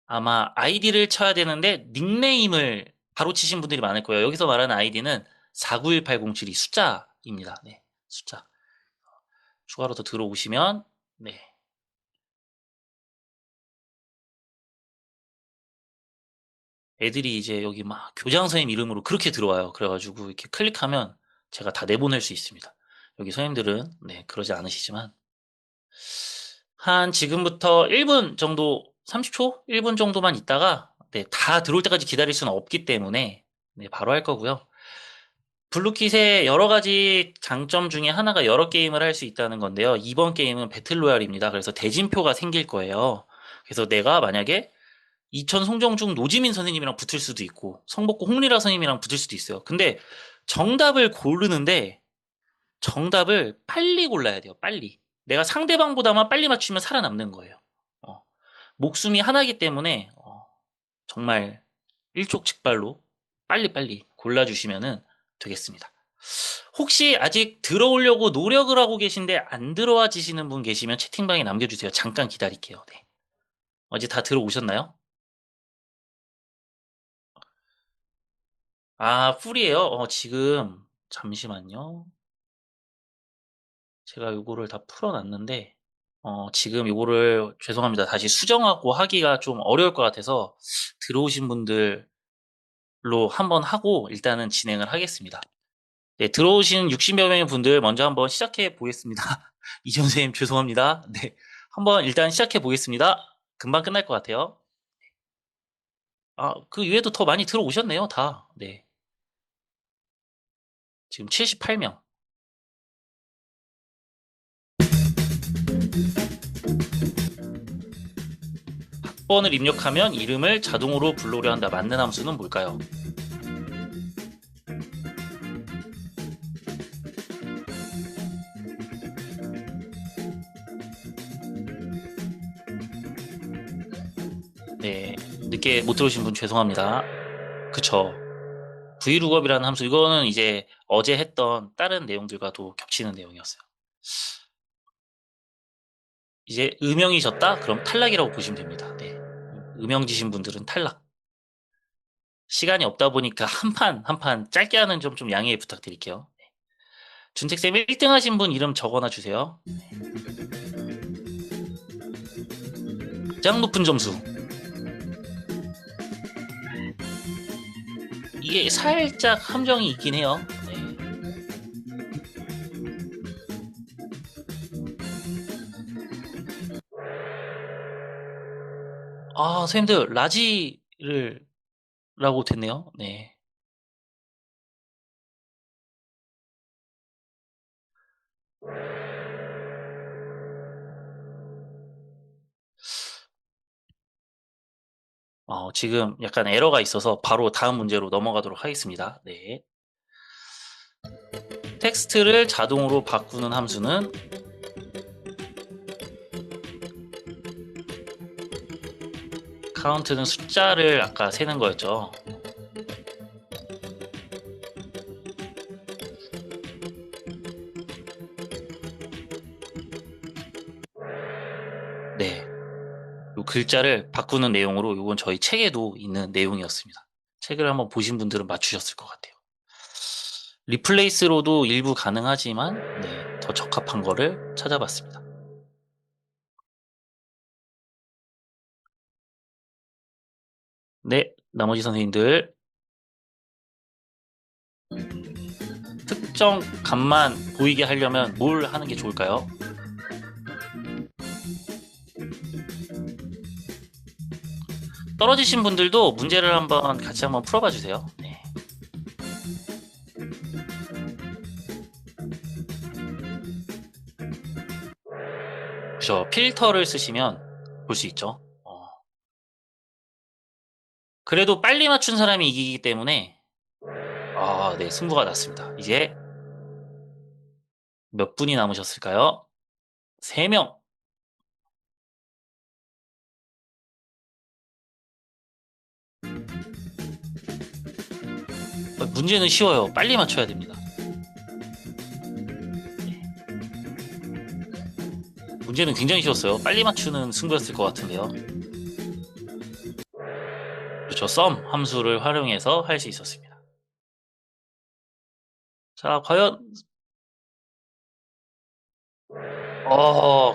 아마 아이디를 쳐야 되는데 닉네임을 바로 치신 분들이 많을 거예요. 여기서 말하는 아이디는 491807이 숫자입니다. 네, 숫자. 추가로 더 들어오시면 네. 애들이 이제 여기 막 교장 선생님 이름으로 그렇게 들어와요. 그래가지고 이렇게 클릭하면 제가 다 내보낼 수 있습니다. 여기 선생님들은 네, 그러지 않으시지만 한 지금부터 1분 정도, 30초? 1분 정도만 있다가 네, 다 들어올 때까지 기다릴 수는 없기 때문에 네, 바로 할 거고요. 블루킷의 여러 가지 장점 중에 하나가 여러 게임을 할 수 있다는 건데요. 이번 게임은 배틀로얄입니다. 그래서 대진표가 생길 거예요. 그래서 내가 만약에 이천 송정중 노지민 선생님이랑 붙을 수도 있고 성복고 홍리라 선생님이랑 붙을 수도 있어요. 근데 정답을 고르는데 정답을 빨리 골라야 돼요. 빨리. 내가 상대방보다만 빨리 맞추면 살아남는 거예요. 어, 목숨이 하나이기 때문에 정말 일촉즉발로 빨리빨리 골라주시면 되겠습니다. 혹시 아직 들어오려고 노력을 하고 계신데 안 들어와지시는 분 계시면 채팅방에 남겨주세요. 잠깐 기다릴게요. 네. 어제 다 들어오셨나요? 아, 풀이에요? 지금 잠시만요. 제가 요거를 다 풀어놨는데 지금 요거를 죄송합니다. 다시 수정하고 하기가 좀 어려울 것 같아서 들어오신 분들로 한번 하고 일단은 진행을 하겠습니다. 네, 들어오신 60여 명의 분들 먼저 한번 시작해 보겠습니다. 이정 선생님 죄송합니다. 네, 한번 일단 시작해 보겠습니다. 금방 끝날 것 같아요. 아, 그 외에도 더 많이 들어오셨네요, 다. 네, 지금 78명. 번을 입력하면 이름을 자동으로 불러오려 한다. 맞는 함수는 뭘까요? 네, 늦게 못 들어오신 분 죄송합니다. 그쵸. vlookup이라는 함수, 이거는 이제 어제 했던 다른 내용들과도 겹치는 내용이었어요. 이제 음영이셨다? 그럼 탈락이라고 보시면 됩니다. 네. 음영지신 분들은 탈락. 시간이 없다 보니까 한 판 짧게 하는 점 좀 양해 부탁드릴게요. 네. 준택쌤 1등 하신 분 이름 적어놔 주세요. 가장 높은 점수. 이게 살짝 함정이 있긴 해요. 네. 아, 선생님들 라지를 라고 됐네요. 네. 지금 약간 에러가 있어서 바로 다음 문제로 넘어가도록 하겠습니다. 네. 텍스트를 자동으로 바꾸는 함수는 카운트는 숫자를 아까 세는 거였죠. 네. 요 글자를 바꾸는 내용으로 요건 저희 책에도 있는 내용이었습니다. 책을 한번 보신 분들은 맞추셨을 것 같아요. 리플레이스로도 일부 가능하지만 네, 더 적합한 거를 찾아봤습니다. 네, 나머지 선생님들 특정 값만 보이게 하려면 뭘 하는 게 좋을까요? 떨어지신 분들도 문제를 같이 한번 풀어봐 주세요. 네. 그죠. 필터를 쓰시면 볼 수 있죠. 그래도 빨리 맞춘 사람이 이기기 때문에 네, 승부가 났습니다. 이제 몇 분이 남으셨을까요? 3명. 문제는 쉬워요. 빨리 맞춰야 됩니다. 문제는 굉장히 쉬웠어요. 빨리 맞추는 승부였을 것 같은데요. 그렇죠. sum 함수를 활용해서 할 수 있었습니다. 자, 과연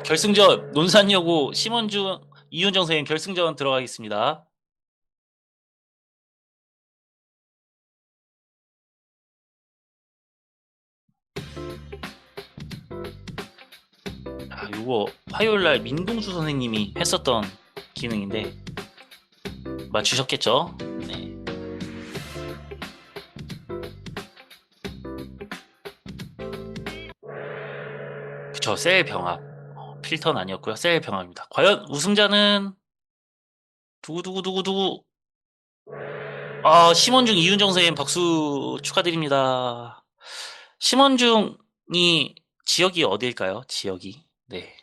결승전 논산여고 심원중 이윤정 선생님 결승전 들어가겠습니다. 요거 화요일날 민동수 선생님이 했었던 기능인데 맞추셨겠죠? 네. 그쵸, 셀 병합. 필터는 아니었고요. 셀 병합입니다. 과연 우승자는 두구두구두구두구. 심원중 이윤정 선생님 박수 축하드립니다. 심원중이 지역이 어딜까요? 지역이. 네.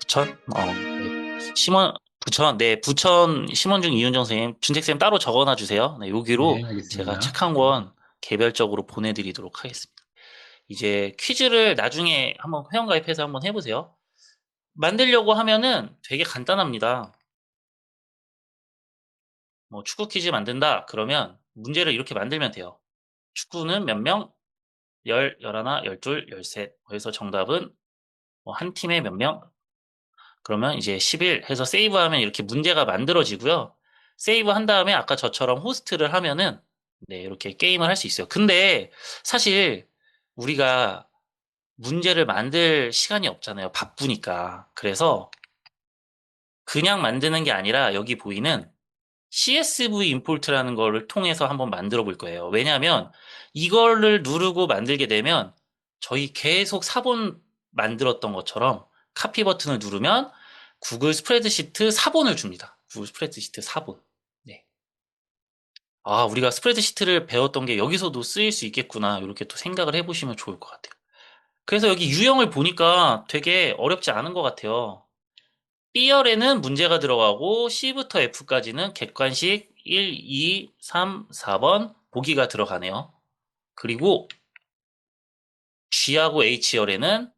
부천? 네. 부천, 네, 부천 심원중 이윤정 선생님, 준택쌤 따로 적어놔 주세요. 네, 여기로 네, 제가 알겠습니다. 책 한 권 개별적으로 보내드리도록 하겠습니다. 이제 퀴즈를 나중에 한번 회원가입해서 한번 해보세요. 만들려고 하면은 되게 간단합니다. 뭐 축구 퀴즈 만든다 그러면 문제를 이렇게 만들면 돼요. 축구는 몇 명? 11, 12, 13. 그래서 정답은 한 팀에 몇 명? 그러면 이제 11 해서 세이브하면 이렇게 문제가 만들어지고요. 세이브 한 다음에 아까 저처럼 호스트를 하면은 네, 이렇게 게임을 할 수 있어요. 근데 사실 우리가 문제를 만들 시간이 없잖아요. 바쁘니까. 그래서 그냥 만드는 게 아니라 여기 보이는 CSV 임포트라는 거를 통해서 한번 만들어 볼 거예요. 왜냐하면 이거를 누르고 만들게 되면 저희 계속 사본 만들었던 것처럼 카피 버튼을 누르면 구글 스프레드시트 사본을 줍니다. 구글 스프레드시트 사본. 네. 우리가 스프레드시트를 배웠던 게 여기서도 쓰일 수 있겠구나. 이렇게 또 생각을 해보시면 좋을 것 같아요. 그래서 여기 유형을 보니까 되게 어렵지 않은 것 같아요. B열에는 문제가 들어가고 C부터 F까지는 객관식 1, 2, 3, 4번 보기가 들어가네요. 그리고 G하고 H열에는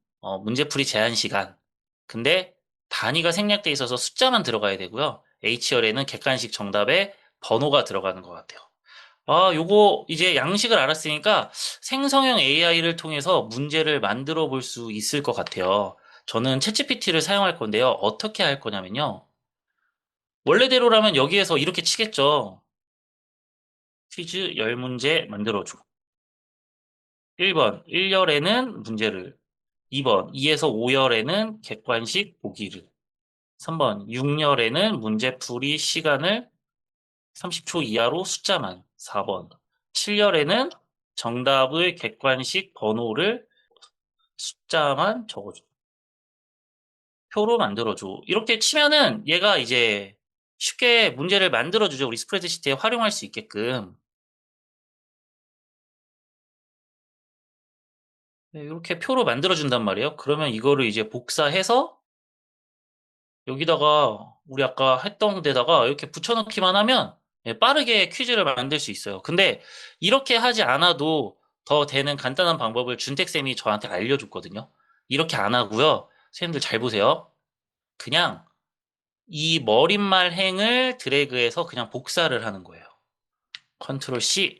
문제풀이 제한 시간. 근데 단위가 생략돼 있어서 숫자만 들어가야 되고요. H열에는 객관식 정답에 번호가 들어가는 것 같아요. 요거 이제 양식을 알았으니까 생성형 AI를 통해서 문제를 만들어 볼 수 있을 것 같아요. 저는 챗GPT를 사용할 건데요. 어떻게 할 거냐면요. 원래대로라면 여기에서 이렇게 치겠죠. 퀴즈 10문제 만들어줘. 1번, 1열에는 문제를. 2번, 2에서 5열에는 객관식 보기를. 3번, 6열에는 문제풀이 시간을 30초 이하로 숫자만. 4번, 7열에는 정답의 객관식 번호를 숫자만 적어줘. 표로 만들어줘. 이렇게 치면은 얘가 이제 쉽게 문제를 만들어주죠. 우리 스프레드시트에 활용할 수 있게끔. 네, 이렇게 표로 만들어준단 말이에요. 그러면 이거를 이제 복사해서 여기다가 우리 아까 했던 데다가 이렇게 붙여넣기만 하면 예, 빠르게 퀴즈를 만들 수 있어요. 근데 이렇게 하지 않아도 더 되는 간단한 방법을 준택쌤이 저한테 알려줬거든요. 이렇게 안 하고요. 선생님들 잘 보세요. 그냥 이 머릿말 행을 드래그해서 그냥 복사를 하는 거예요. 컨트롤 C.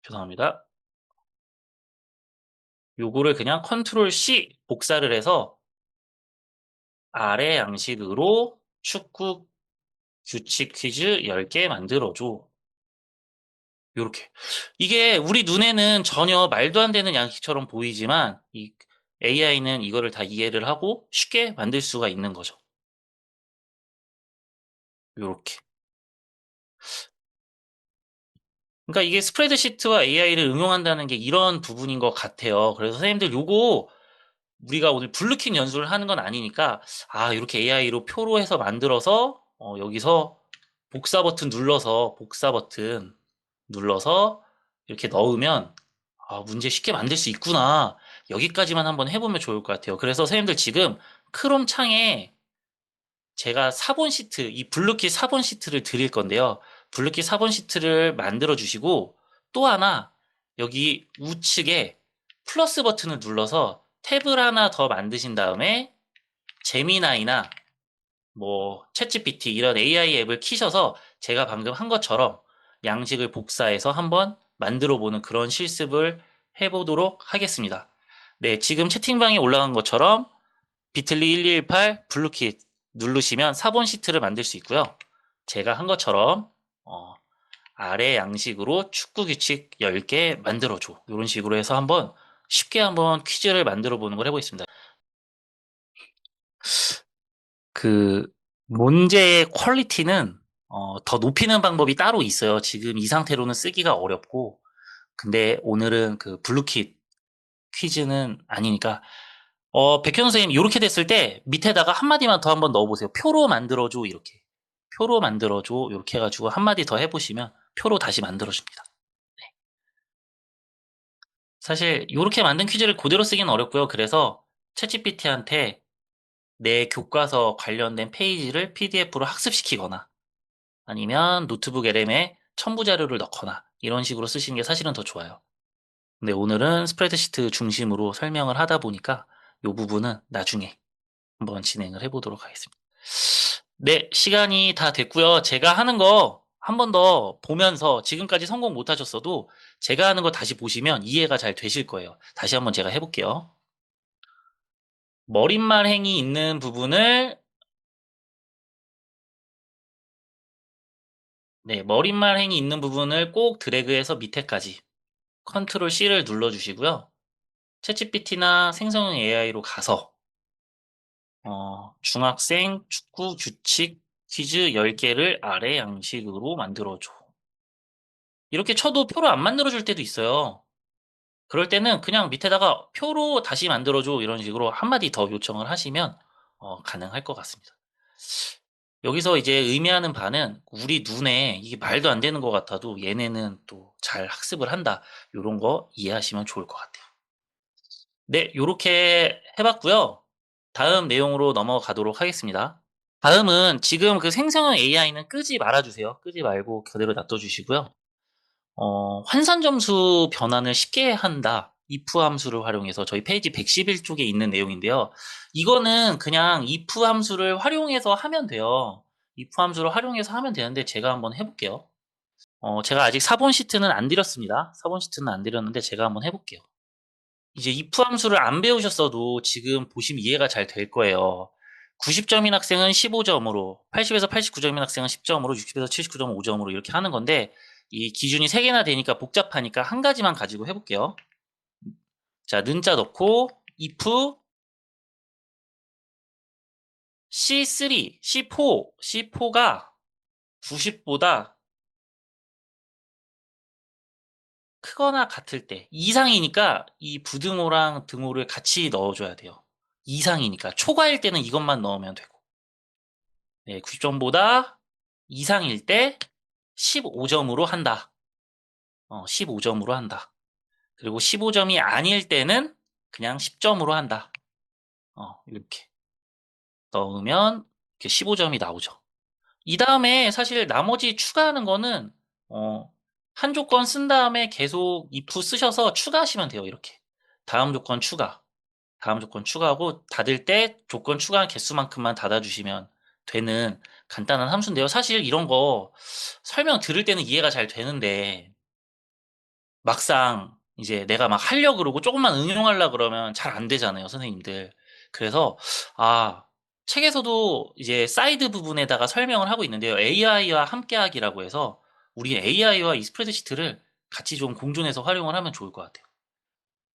죄송합니다. 요거를 그냥 컨트롤 C 복사를 해서 아래 양식으로 축구 규칙 퀴즈 10개 만들어줘. 요렇게. 이게 우리 눈에는 전혀 말도 안 되는 양식처럼 보이지만 이 AI는 이거를 다 이해를 하고 쉽게 만들 수가 있는 거죠. 요렇게. 그러니까 이게 스프레드시트와 AI를 응용한다는 게 이런 부분인 것 같아요. 그래서 선생님들 요거 우리가 오늘 블루킹 연수를 하는 건 아니니까 아 이렇게 AI로 표로 해서 만들어서 여기서 복사 버튼 눌러서 이렇게 넣으면 아 문제 쉽게 만들 수 있구나. 여기까지만 한번 해보면 좋을 것 같아요. 그래서 선생님들 지금 크롬 창에 제가 4번 시트, 이 블루키 4번 시트를 드릴 건데요. 블루키 4번 시트를 만들어 주시고 또 하나 여기 우측에 플러스 버튼을 눌러서 탭을 하나 더 만드신 다음에 제미나이나 뭐 챗GPT 이런 AI 앱을 키셔서 제가 방금 한 것처럼 양식을 복사해서 한번 만들어 보는 그런 실습을 해보도록 하겠습니다. 네, 지금 채팅방에 올라간 것처럼 비틀리 1218 블루킷 누르시면 4번 시트를 만들 수 있고요. 제가 한 것처럼 아래 양식으로 축구 규칙 10개 만들어줘. 이런 식으로 해서 한번 쉽게 한번 퀴즈를 만들어 보는 걸 해보겠습니다. 그 문제의 퀄리티는 더 높이는 방법이 따로 있어요. 지금 이 상태로는 쓰기가 어렵고 근데 오늘은 그 블루킷 퀴즈는 아니니까 백현 선생님 이렇게 됐을 때 밑에다가 한마디만 더 한번 넣어보세요. 표로 만들어줘 이렇게. 표로 만들어줘 이렇게 해가지고 한마디 더 해보시면 표로 다시 만들어줍니다. 사실 이렇게 만든 퀴즈를 그대로 쓰기는 어렵고요. 그래서 챗GPT한테 내 교과서 관련된 페이지를 PDF로 학습시키거나 아니면 노트북 LM에 첨부 자료를 넣거나 이런 식으로 쓰시는 게 사실은 더 좋아요. 근데 오늘은 스프레드시트 중심으로 설명을 하다 보니까 이 부분은 나중에 한번 진행을 해보도록 하겠습니다. 네, 시간이 다 됐고요. 제가 하는 거 한 번 더 보면서 지금까지 성공 못 하셨어도 제가 하는 거 다시 보시면 이해가 잘 되실 거예요. 다시 한번 제가 해볼게요. 머릿말 행이 있는 부분을 네, 머릿말 행이 있는 부분을 꼭 드래그해서 밑에까지 컨트롤 C를 눌러주시고요. 챗GPT나 생성형 AI로 가서 중학생 축구 규칙 퀴즈 10개를 아래 양식으로 만들어줘. 이렇게 쳐도 표로 안 만들어줄 때도 있어요. 그럴 때는 그냥 밑에다가 표로 다시 만들어줘 이런 식으로 한마디 더 요청을 하시면 가능할 것 같습니다. 여기서 이제 의미하는 바는 우리 눈에 이게 말도 안 되는 것 같아도 얘네는 또 잘 학습을 한다. 이런 거 이해하시면 좋을 것 같아요. 네, 요렇게 해봤고요. 다음 내용으로 넘어가도록 하겠습니다. 다음은 지금 그 생성형 AI는 끄지 말아주세요. 끄지 말고 그대로 놔둬주시고요. 환산 점수 변환을 쉽게 한다. if 함수를 활용해서 저희 페이지 111쪽에 있는 내용인데요. 이거는 그냥 if 함수를 활용해서 하면 돼요. if 함수를 활용해서 하면 되는데 제가 한번 해볼게요. 제가 아직 4번 시트는 안 드렸습니다. 4번 시트는 안 드렸는데 제가 한번 해볼게요. 이제 if 함수를 안 배우셨어도 지금 보시면 이해가 잘 될 거예요. 90점인 학생은 15점으로, 80에서 89점인 학생은 10점으로, 60에서 79점은 5점으로 이렇게 하는 건데 이 기준이 3개나 되니까 복잡하니까 한 가지만 가지고 해볼게요. 자, 는자 넣고 if C3, C4가 90보다 크거나 같을 때 이상이니까 이 부등호랑 등호를 같이 넣어줘야 돼요. 이상이니까. 초과일 때는 이것만 넣으면 되고. 네, 90점보다 이상일 때 15점으로 한다. 15점으로 한다. 그리고 15점이 아닐 때는 그냥 10점으로 한다. 이렇게 넣으면 이렇게 15점이 나오죠. 이 다음에 사실 나머지 추가하는 거는 어, 한 조건 쓴 다음에 계속 if 쓰셔서 추가하시면 돼요. 이렇게. 다음 조건 추가. 다음 조건 추가하고 닫을 때 조건 추가한 개수만큼만 닫아주시면 되는 간단한 함수인데요. 사실 이런 거 설명 들을 때는 이해가 잘 되는데 막상 이제 내가 막 하려고 그러고 조금만 응용하려고 그러면 잘 안 되잖아요, 선생님들. 그래서 아, 책에서도 이제 사이드 부분에다가 설명을 하고 있는데요. AI와 함께하기라고 해서 우리 AI와 이 스프레드시트를 같이 좀 공존해서 활용을 하면 좋을 것 같아요.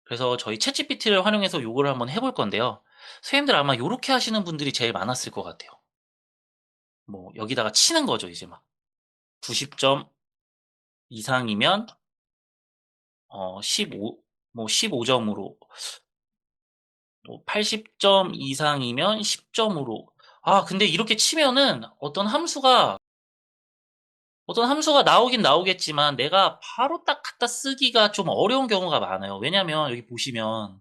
그래서 저희 챗GPT를 활용해서 요거를 한번 해볼 건데요. 선생님들 아마 요렇게 하시는 분들이 제일 많았을 것 같아요. 뭐 여기다가 치는 거죠, 이제 막. 90점 이상이면 15, 뭐 15점으로, 또 80점 이상이면 10점으로. 아, 근데 이렇게 치면은 어떤 함수가 나오긴 나오겠지만 내가 바로 딱 갖다 쓰기가 좀 어려운 경우가 많아요. 왜냐면 여기 보시면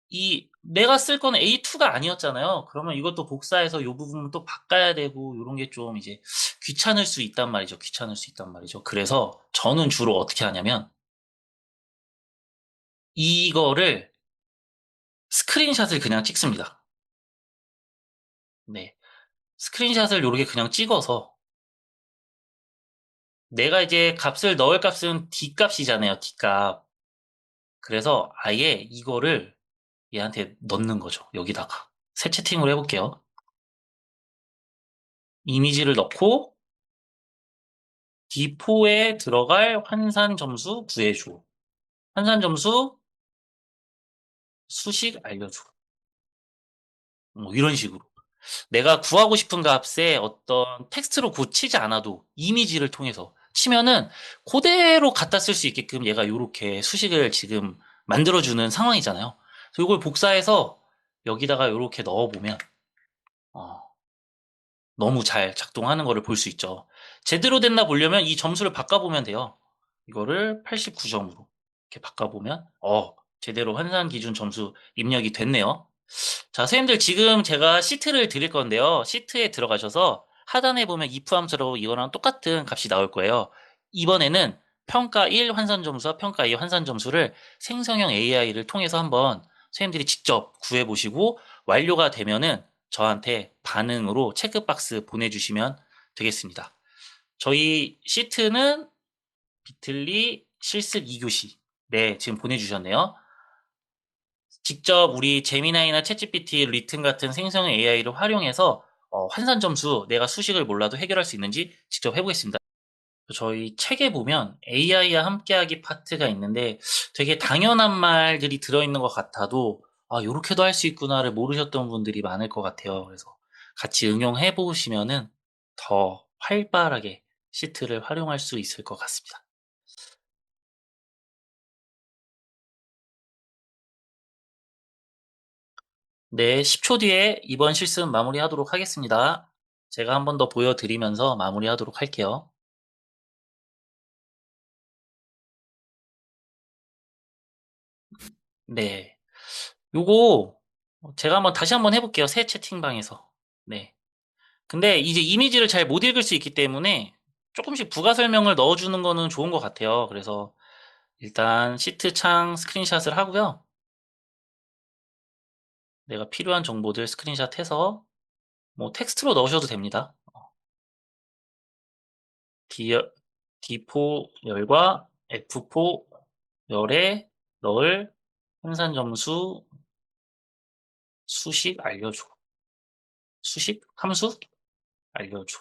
이 내가 쓸 거는 A2가 아니었잖아요. 그러면 이것도 복사해서 이 부분 또 바꿔야 되고 이런 게 좀 이제 귀찮을 수 있단 말이죠. 귀찮을 수 있단 말이죠. 그래서 저는 주로 어떻게 하냐면 이거를 스크린샷을 그냥 찍습니다. 네. 스크린샷을 이렇게 그냥 찍어서 내가 이제 값을 넣을 값은 D값이잖아요. D값. 그래서 아예 이거를 얘한테 넣는 거죠. 여기다가. 새 채팅으로 해볼게요. 이미지를 넣고 D4에 들어갈 환산 점수 구해줘. 환산 점수 수식 알려줘. 뭐 이런 식으로. 내가 구하고 싶은 값에 어떤 텍스트로 고치지 않아도 이미지를 통해서 치면은 그대로 갖다 쓸 수 있게끔 얘가 이렇게 수식을 지금 만들어주는 상황이잖아요. 그래서 이걸 복사해서 여기다가 이렇게 넣어보면 어, 너무 잘 작동하는 거를 볼 수 있죠. 제대로 됐나 보려면 이 점수를 바꿔보면 돼요. 이거를 89점으로 이렇게 바꿔보면 제대로 환산 기준 점수 입력이 됐네요. 자, 선생님들 지금 제가 시트를 드릴 건데요. 시트에 들어가셔서 하단에 보면 if 함수로 이거랑 똑같은 값이 나올 거예요. 이번에는 평가 1 환산 점수와 평가 2 환산 점수를 생성형 AI를 통해서 한번 선생님들이 직접 구해보시고 완료가 되면은 저한테 반응으로 체크박스 보내주시면 되겠습니다. 저희 시트는 비틀리 실습 2교시. 네, 지금 보내주셨네요. 직접 우리 제미나이나 챗GPT, 리튼 같은 생성 AI를 활용해서 환산 점수 내가 수식을 몰라도 해결할 수 있는지 직접 해보겠습니다. 저희 책에 보면 AI와 함께하기 파트가 있는데 되게 당연한 말들이 들어있는 것 같아도 요렇게도 할 수 있구나를 모르셨던 분들이 많을 것 같아요. 그래서 같이 응용해 보시면은 더 활발하게 시트를 활용할 수 있을 것 같습니다. 네, 10초 뒤에 이번 실습 마무리하도록 하겠습니다. 제가 한 번 더 보여드리면서 마무리하도록 할게요. 네. 요거 제가 다시 한번 해볼게요. 새 채팅방에서. 네. 근데 이제 이미지를 잘 못 읽을 수 있기 때문에 조금씩 부가 설명을 넣어주는 거는 좋은 것 같아요. 그래서 일단 시트 창 스크린샷을 하고요. 내가 필요한 정보들 스크린샷 해서 뭐 텍스트로 넣으셔도 됩니다. D, D4 열과 F4 열에 넣을 환산 점수 수식 알려줘. 수식? 함수? 알려줘.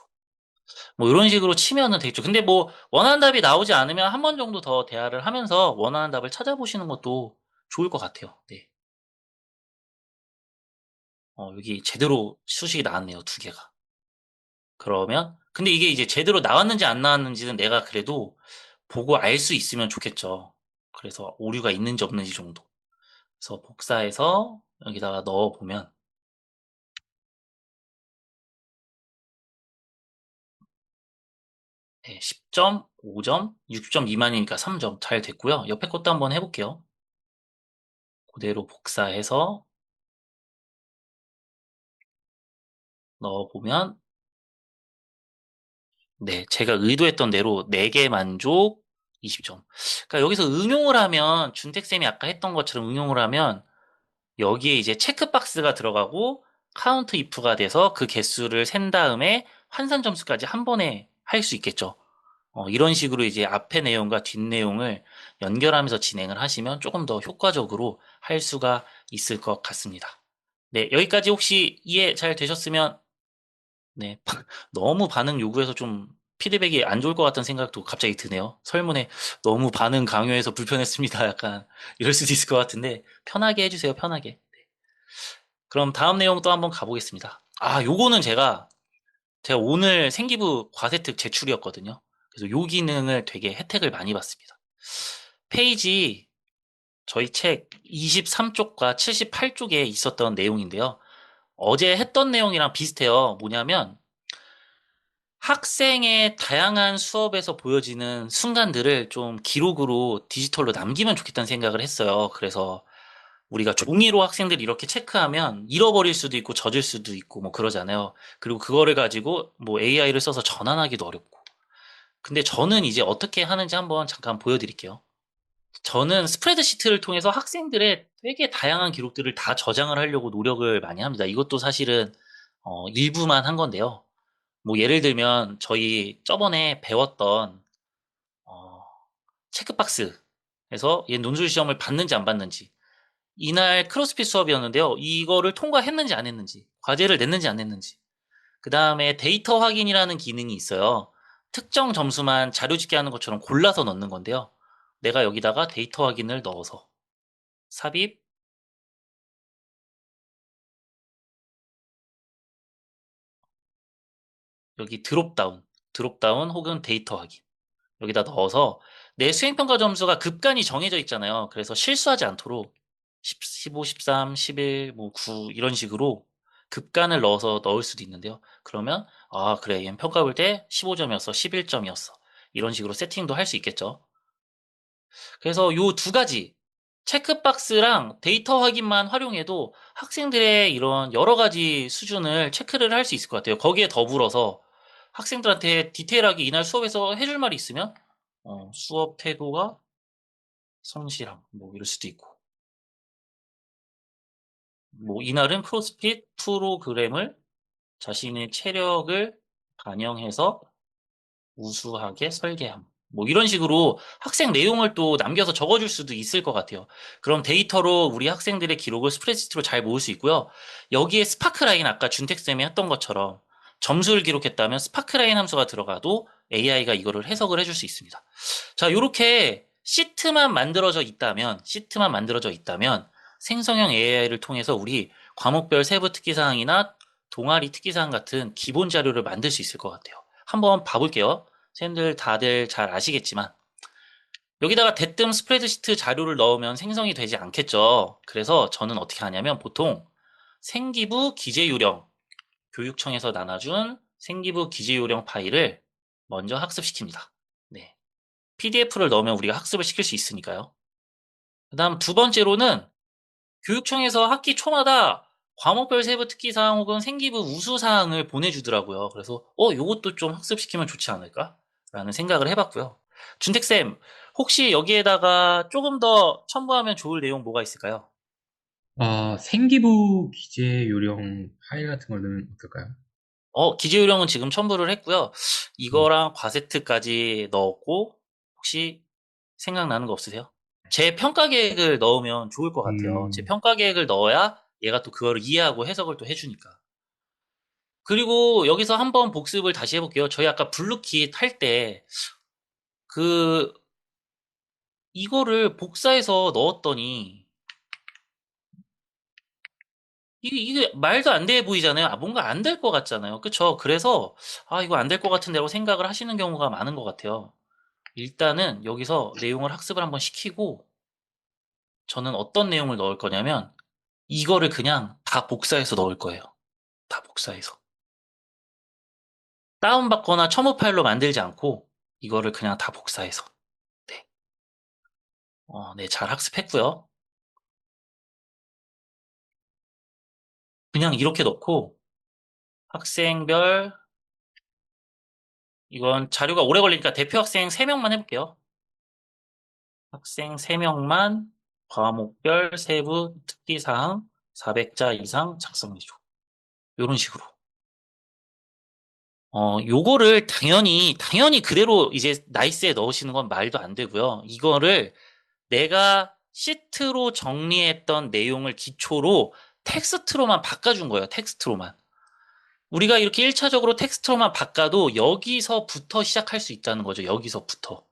뭐 이런 식으로 치면은 되겠죠. 근데 뭐 원하는 답이 나오지 않으면 한 번 정도 더 대화를 하면서 원하는 답을 찾아보시는 것도 좋을 것 같아요. 네. 여기 제대로 수식이 나왔네요. 두 개가. 그러면 근데 이게 이제 제대로 나왔는지 안 나왔는지는 내가 그래도 보고 알 수 있으면 좋겠죠. 그래서 오류가 있는지 없는지 정도. 그래서 복사해서 여기다가 넣어보면 네, 10점, 5점, 6점 미만이니까 3점 잘 됐고요. 옆에 것도 한번 해볼게요. 그대로 복사해서 넣어보면 네, 제가 의도했던 대로 4개 만족 20점. 그러니까 여기서 응용을 하면 준택쌤이 아까 했던 것처럼 응용을 하면 여기에 이제 체크박스가 들어가고 카운트 if가 돼서 그 개수를 센 다음에 환산 점수까지 한 번에 할 수 있겠죠. 이런 식으로 이제 앞의 내용과 뒷 내용을 연결하면서 진행을 하시면 조금 더 효과적으로 할 수가 있을 것 같습니다. 네, 여기까지 혹시 이해 잘 되셨으면 네, 너무 반응 요구해서 좀 피드백이 안 좋을 것 같다는 생각도 갑자기 드네요. 설문에 너무 반응 강요해서 불편했습니다. 약간 이럴 수도 있을 것 같은데 편하게 해주세요. 편하게. 그럼 다음 내용 또 한번 가보겠습니다. 아, 요거는 제가 오늘 생기부 과세특 제출이었거든요. 그래서 요 기능을 되게 혜택을 많이 받습니다. 페이지 저희 책 23쪽과 78쪽에 있었던 내용인데요. 어제 했던 내용이랑 비슷해요. 뭐냐면 학생의 다양한 수업에서 보여지는 순간들을 좀 기록으로 디지털로 남기면 좋겠다는 생각을 했어요. 그래서 우리가 종이로 학생들이 이렇게 체크하면 잃어버릴 수도 있고 젖을 수도 있고 뭐 그러잖아요. 그리고 그거를 가지고 뭐 AI를 써서 전환하기도 어렵고. 근데 저는 이제 어떻게 하는지 한번 잠깐 보여드릴게요. 저는 스프레드시트를 통해서 학생들의 되게 다양한 기록들을 다 저장을 하려고 노력을 많이 합니다. 이것도 사실은 일부만 한 건데요. 뭐 예를 들면 저희 저번에 배웠던 어, 체크박스에서 얘 논술 시험을 봤는지 안 봤는지 이날 크로스핏 수업이었는데요. 이거를 통과했는지 안 했는지 과제를 냈는지 안 냈는지 그 다음에 데이터 확인이라는 기능이 있어요. 특정 점수만 자료집계 하는 것처럼 골라서 넣는 건데요. 내가 여기다가 데이터 확인을 넣어서 삽입 여기 드롭다운 혹은 데이터 확인 여기다 넣어서 내 수행평가 점수가 급간이 정해져 있잖아요. 그래서 실수하지 않도록 10, 15, 13, 11, 뭐 9 이런 식으로 급간을 넣어서 넣을 수도 있는데요. 그러면 아 그래 얘는 평가 볼 때 15점이었어 11점이었어 이런 식으로 세팅도 할 수 있겠죠. 그래서 요 두 가지 체크박스랑 데이터 확인만 활용해도 학생들의 이런 여러 가지 수준을 체크를 할 수 있을 것 같아요. 거기에 더불어서 학생들한테 디테일하게 이날 수업에서 해줄 말이 있으면 수업 태도가 성실함 뭐 이럴 수도 있고 뭐 이날은 크로스핏 프로그램을 자신의 체력을 반영해서 우수하게 설계함. 뭐 이런 식으로 학생 내용을 또 남겨서 적어줄 수도 있을 것 같아요. 그럼 데이터로 우리 학생들의 기록을 스프레드시트로 잘 모을 수 있고요. 여기에 스파크라인 아까 준택쌤이 했던 것처럼 점수를 기록했다면 스파크라인 함수가 들어가도 AI가 이거를 해석을 해줄 수 있습니다. 자, 요렇게 시트만 만들어져 있다면 생성형 AI를 통해서 우리 과목별 세부 특기사항이나 동아리 특기사항 같은 기본 자료를 만들 수 있을 것 같아요. 한번 봐볼게요. 쌤들 다들 잘 아시겠지만 여기다가 대뜸 스프레드시트 자료를 넣으면 생성이 되지 않겠죠. 그래서 저는 어떻게 하냐면 보통 생기부 기재요령 교육청에서 나눠준 생기부 기재요령 파일을 먼저 학습시킵니다. 네. PDF를 넣으면 우리가 학습을 시킬 수 있으니까요. 그 다음 두 번째로는 교육청에서 학기 초마다 과목별 세부 특기사항 혹은 생기부 우수사항을 보내주더라고요. 그래서 요것도 좀 학습시키면 좋지 않을까? 라는 생각을 해봤고요. 준택쌤, 혹시 여기에다가 조금 더 첨부하면 좋을 내용 뭐가 있을까요? 생기부 기재 요령 파일 같은 걸 넣으면 어떨까요? 기재요령은 지금 첨부를 했고요. 네. 이거랑 과세트까지 넣었고, 혹시 생각나는 거 없으세요? 제 평가 계획을 넣으면 좋을 것 같아요. 제 음, 평가 계획을 넣어야 얘가 또 그거를 이해하고 해석을 또 해주니까. 그리고 여기서 한번 복습을 다시 해볼게요. 저희 아까 블루킷 할 때, 그, 이거를 복사해서 넣었더니, 이게 말도 안 돼 보이잖아요. 뭔가 안 될 것 같잖아요. 그쵸? 그래서, 이거 안 될 것 같은데라고 생각을 하시는 경우가 많은 것 같아요. 일단은 여기서 내용을 학습을 한번 시키고, 저는 어떤 내용을 넣을 거냐면 이거를 그냥 다 복사해서 넣을 거예요. 다 복사해서. 다운받거나 첨부 파일로 만들지 않고 이거를 그냥 다 복사해서. 네. 네, 잘 학습했고요. 그냥 이렇게 넣고 학생별 이건 자료가 오래 걸리니까 대표 학생 3명만 해볼게요. 학생 3명만 과목별 세부 특기사항 400자 이상 작성해줘. 이런 식으로. 요거를 당연히 그대로 이제 나이스에 넣으시는 건 말도 안 되고요. 이거를 내가 시트로 정리했던 내용을 기초로 텍스트로만 바꿔준 거예요. 텍스트로만. 우리가 이렇게 1차적으로 텍스트로만 바꿔도 여기서부터 시작할 수 있다는 거죠. 여기서부터.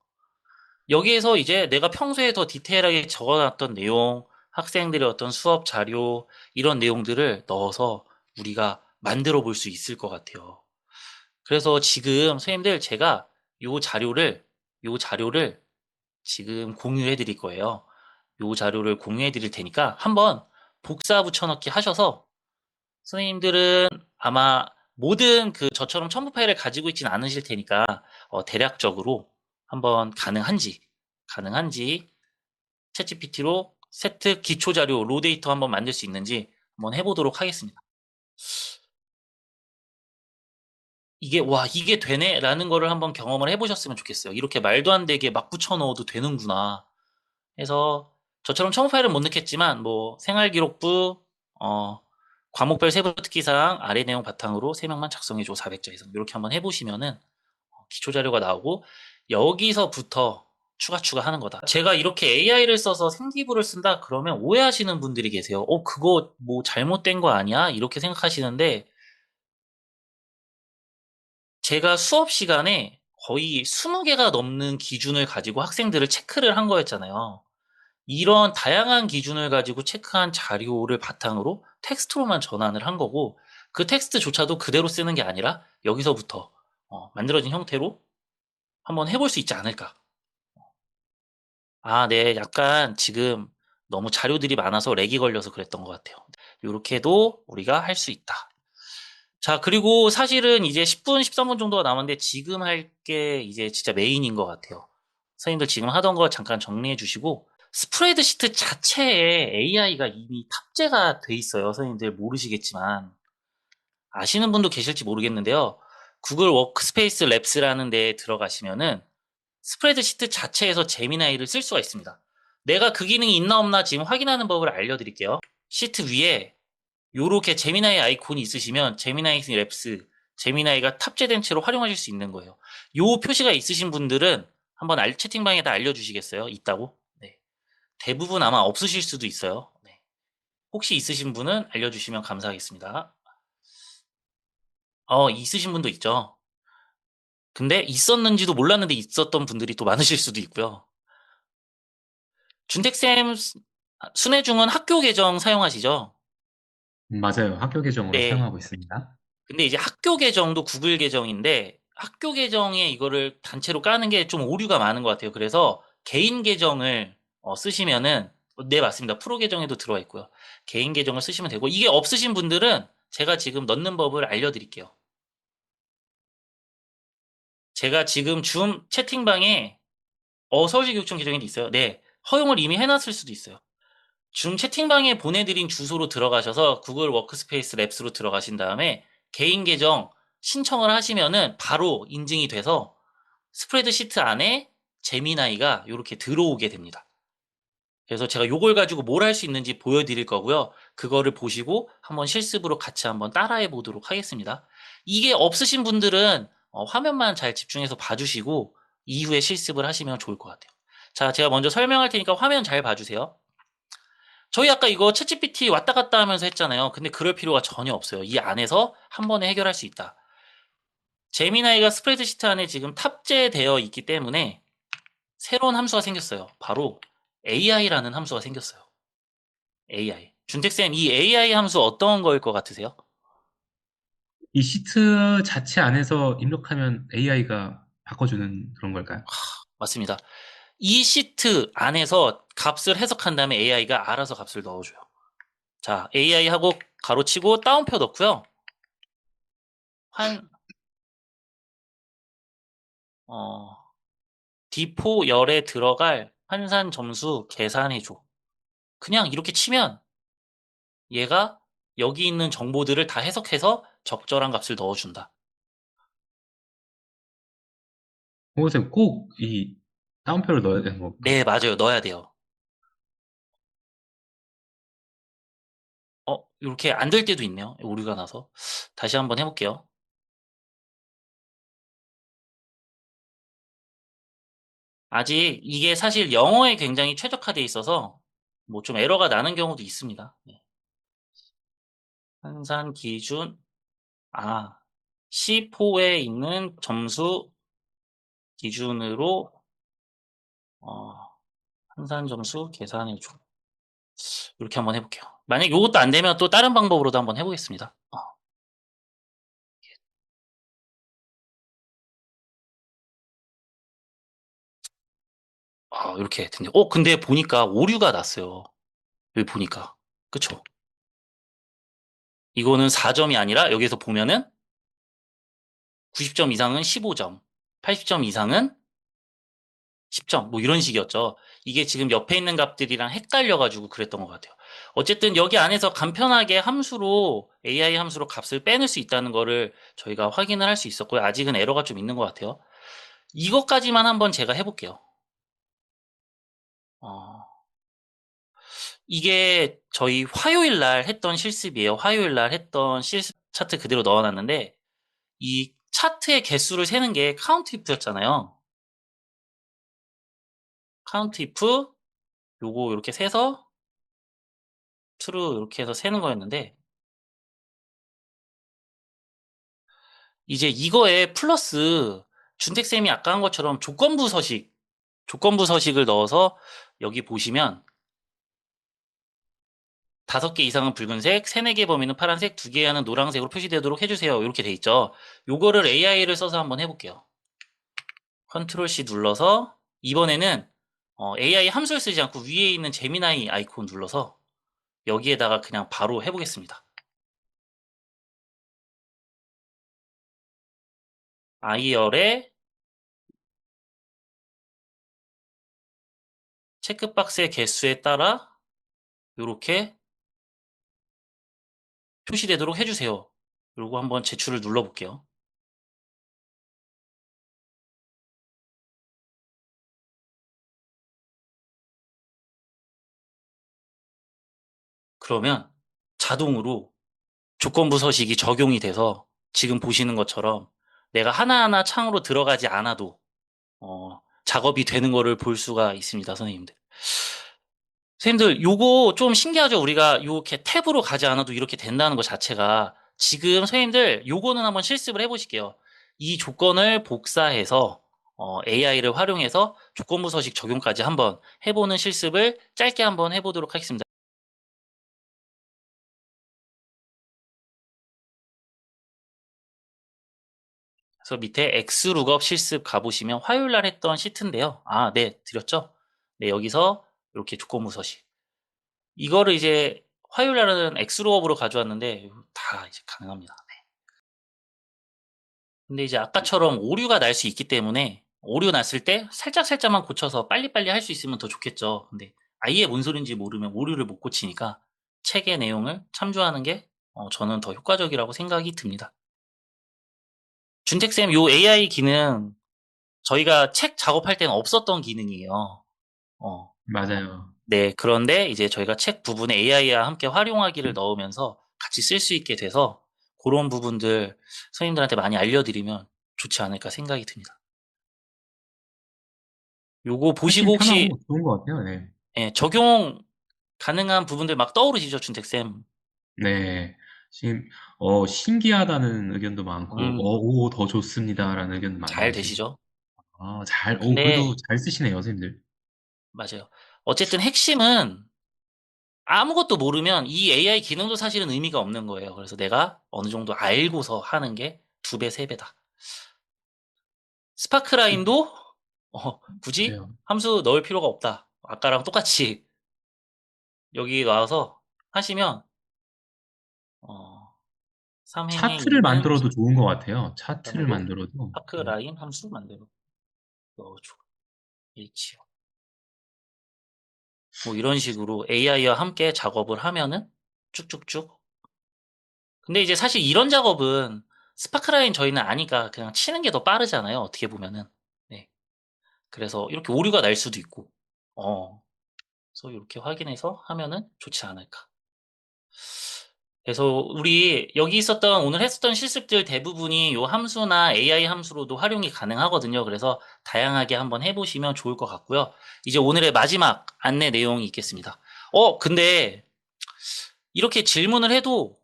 여기에서 이제 내가 평소에 더 디테일하게 적어놨던 내용, 학생들의 어떤 수업 자료, 이런 내용들을 넣어서 우리가 만들어 볼 수 있을 것 같아요. 그래서 지금 선생님들 제가 요 자료를 지금 공유해 드릴 거예요. 요 자료를 공유해 드릴 테니까 한번 복사 붙여넣기 하셔서 선생님들은 아마 모든 저처럼 첨부 파일을 가지고 있지는 않으실 테니까 대략적으로 한번 가능한지 챗GPT로 세트 기초 자료 로 데이터 한번 만들 수 있는지 한번 해보도록 하겠습니다. 이게 되네? 라는 거를 한번 경험을 해보셨으면 좋겠어요. 이렇게 말도 안 되게 막 붙여 넣어도 되는구나. 해서 저처럼 첨부 파일은 못 넣겠지만 뭐 생활기록부, 과목별 세부 특기사항 아래 내용 바탕으로 3명만 작성해줘 400자 이상 이렇게 한번 해보시면은 기초 자료가 나오고 여기서부터 추가하는 거다. 제가 이렇게 AI를 써서 생기부를 쓴다 그러면 오해하시는 분들이 계세요. 그거 뭐 잘못된 거 아니야? 이렇게 생각하시는데 제가 수업 시간에 거의 20개가 넘는 기준을 가지고 학생들을 체크를 한 거였잖아요. 이런 다양한 기준을 가지고 체크한 자료를 바탕으로 텍스트로만 전환을 한 거고 그 텍스트조차도 그대로 쓰는 게 아니라 여기서부터 만들어진 형태로 한번 해볼 수 있지 않을까. 네. 약간 지금 너무 자료들이 많아서 렉이 걸려서 그랬던 것 같아요. 요렇게도 우리가 할 수 있다. 자, 그리고 사실은 이제 10분, 13분 정도가 남았는데 지금 할 게 이제 진짜 메인인 것 같아요. 선생님들 지금 하던 거 잠깐 정리해 주시고 스프레드시트 자체에 AI가 이미 탑재가 돼 있어요. 선생님들 모르시겠지만 아시는 분도 계실지 모르겠는데요. 구글 워크스페이스 랩스라는 데에 들어가시면은 스프레드시트 자체에서 제미나이를 쓸 수가 있습니다. 내가 그 기능이 있나 없나 지금 확인하는 법을 알려드릴게요. 시트 위에 요렇게 제미나이 아이콘이 있으시면 제미나이 랩스, 제미나이가 탑재된 채로 활용하실 수 있는 거예요. 요 표시가 있으신 분들은 한번 채팅방에다 알려주시겠어요? 있다고? 네. 대부분 아마 없으실 수도 있어요. 네. 혹시 있으신 분은 알려주시면 감사하겠습니다. 있으신 분도 있죠. 근데 있었는지도 몰랐는데 있었던 분들이 또 많으실 수도 있고요. 준택쌤, 순회중은 학교 계정 사용하시죠? 맞아요. 학교 계정으로 네. 사용하고 있습니다. 근데 이제 학교 계정도 구글 계정인데 학교 계정에 이거를 단체로 까는 게 좀 오류가 많은 것 같아요. 그래서 개인 계정을 쓰시면은 네, 맞습니다. 프로 계정에도 들어와 있고요. 개인 계정을 쓰시면 되고 이게 없으신 분들은 제가 지금 넣는 법을 알려드릴게요. 제가 지금 줌 채팅방에 서울시교육청 계정이 있어요. 네, 허용을 이미 해놨을 수도 있어요. 줌 채팅방에 보내드린 주소로 들어가셔서 구글 워크스페이스 랩스로 들어가신 다음에 개인 계정 신청을 하시면은 바로 인증이 돼서 스프레드시트 안에 제미나이가 이렇게 들어오게 됩니다. 그래서 제가 요걸 가지고 뭘 할 수 있는지 보여드릴 거고요. 그거를 보시고 한번 실습으로 같이 한번 따라해 보도록 하겠습니다. 이게 없으신 분들은 화면만 잘 집중해서 봐주시고 이후에 실습을 하시면 좋을 것 같아요. 자, 제가 먼저 설명할 테니까 화면 잘 봐주세요. 저희 아까 이거 챗GPT 왔다 갔다 하면서 했잖아요. 근데 그럴 필요가 전혀 없어요. 이 안에서 한 번에 해결할 수 있다. 제미나이가 스프레드시트 안에 지금 탑재되어 있기 때문에 새로운 함수가 생겼어요. 바로 AI라는 함수가 생겼어요. AI. 준택쌤, 이 AI 함수 어떤 거일 것 같으세요? 이 시트 자체 안에서 입력하면 AI가 바꿔주는 그런 걸까요? 맞습니다. 이 시트 안에서 값을 해석한 다음에 AI가 알아서 값을 넣어줘요. 자, AI하고 가로치고 따옴표 넣고요. 어, D4 열에 들어갈 환산 점수 계산해줘. 그냥 이렇게 치면 얘가 여기 있는 정보들을 다 해석해서 적절한 값을 넣어준다. 선생님 꼭 이 따옴표를 넣어야 되는 겁니까? 네, 맞아요. 넣어야 돼요. 이렇게 안 될 때도 있네요. 오류가 나서. 다시 한번 해볼게요. 아직 이게 사실 영어에 굉장히 최적화되어 있어서 뭐 좀 에러가 나는 경우도 있습니다. 네. 환산 기준, C4에 있는 점수 기준으로 어, 환산 점수 계산해줘. 이렇게 한번 해볼게요. 만약 이것도 안 되면 또 다른 방법으로도 한번 해보겠습니다. 이렇게 됐네요. 근데 보니까 오류가 났어요. 여기 보니까. 그쵸? 이거는 4점이 아니라 여기서 보면은 90점 이상은 15점, 80점 이상은 10점, 뭐 이런 식이었죠. 이게 지금 옆에 있는 값들이랑 헷갈려가지고 그랬던 것 같아요. 어쨌든 여기 안에서 간편하게 함수로, AI 함수로 값을 빼낼 수 있다는 거를 저희가 확인을 할 수 있었고요. 아직은 에러가 좀 있는 것 같아요. 이것까지만 한번 제가 해볼게요. 어, 이게 저희 화요일 날 했던 실습이에요. 화요일 날 했던 실습 차트 그대로 넣어놨는데, 이 차트의 개수를 세는 게 카운트 if였잖아요. 카운트 if, 요거 이렇게 세서 true 이렇게 해서 세는 거였는데, 이제 이거에 플러스 준택쌤이 아까 한 것처럼 조건부 서식을 넣어서 여기 보시면 5개 이상은 붉은색, 3, 4개 범위는 파란색, 2개 이하는 노란색으로 표시되도록 해주세요. 이렇게 돼 있죠. 요거를 AI를 써서 한번 해볼게요. 컨트롤 C 눌러서 이번에는 AI 함수를 쓰지 않고 위에 있는 제미나이 아이콘 눌러서 여기에다가 그냥 바로 해보겠습니다. 아이열의 체크박스의 개수에 따라 이렇게 표시되도록 해주세요. 그리고 한번 제출을 눌러볼게요. 그러면 자동으로 조건부 서식이 적용이 돼서 지금 보시는 것처럼 내가 하나하나 창으로 들어가지 않아도 작업이 되는 거를 볼 수가 있습니다, 선생님들. 선생님들, 요거 좀 신기하죠? 우리가 이렇게 탭으로 가지 않아도 이렇게 된다는 것 자체가 지금 선생님들 요거는 한번 실습을 해보실게요. 이 조건을 복사해서 AI를 활용해서 조건부 서식 적용까지 한번 해보는 실습을 짧게 한번 해보도록 하겠습니다. 그래서 밑에 X룩업 실습 가보시면 화요일 날 했던 시트인데요. 네, 드렸죠? 네, 여기서 이렇게 조건부 서식. 이거를 이제 화요일 날은 X룩업으로 가져왔는데 다 이제 가능합니다. 네. 근데 이제 아까처럼 오류가 날 수 있기 때문에 오류 났을 때 살짝살짝만 고쳐서 빨리빨리 할 수 있으면 더 좋겠죠. 근데 아예 뭔 소린지 모르면 오류를 못 고치니까 책의 내용을 참조하는 게 저는 더 효과적이라고 생각이 듭니다. 준택쌤, 요 AI 기능 저희가 책 작업할 때는 없었던 기능이에요. 어, 맞아요. 네, 그런데 이제 저희가 책 부분에 AI와 함께 활용하기를 넣으면서 같이 쓸 수 있게 돼서 그런 부분들 선생님들한테 많이 알려드리면 좋지 않을까 생각이 듭니다. 요거 보시고 훨씬 혹시 편하고 좋은 것 같아요. 네. 적용 가능한 부분들 막 떠오르시죠, 준택쌤? 네. 지금 신기하다는 의견도 많고 오, 더 좋습니다라는 의견도 많이 잘 계시고. 되시죠? 그래도 근데 잘 쓰시네요, 선생님들. 맞아요. 어쨌든 핵심은 아무것도 모르면 이 AI 기능도 사실은 의미가 없는 거예요. 그래서 내가 어느 정도 알고서 하는 게 2배, 3배다. 스파크라인도 굳이 맞아요. 함수 넣을 필요가 없다. 아까랑 똑같이 여기 나와서 하시면 3행에 차트를 있는 만들어도 좋은 것 같아요. 차트를 그다음에 만들어도. 파크 네. 라인 함수 만들어 넣어줘. 일치. 뭐 이런 식으로 AI와 함께 작업을 하면은 쭉쭉쭉. 근데 이제 사실 이런 작업은 스파크라인 저희는 아니까 그냥 치는 게 더 빠르잖아요. 어떻게 보면은. 네. 그래서 이렇게 오류가 날 수도 있고. 그래서 이렇게 확인해서 하면은 좋지 않을까. 그래서 우리 여기 있었던 오늘 했었던 실습들 대부분이 요 함수나 AI 함수로도 활용이 가능하거든요. 그래서 다양하게 한번 해보시면 좋을 것 같고요. 이제 오늘의 마지막 안내 내용이 있겠습니다. 근데 이렇게 질문을 해도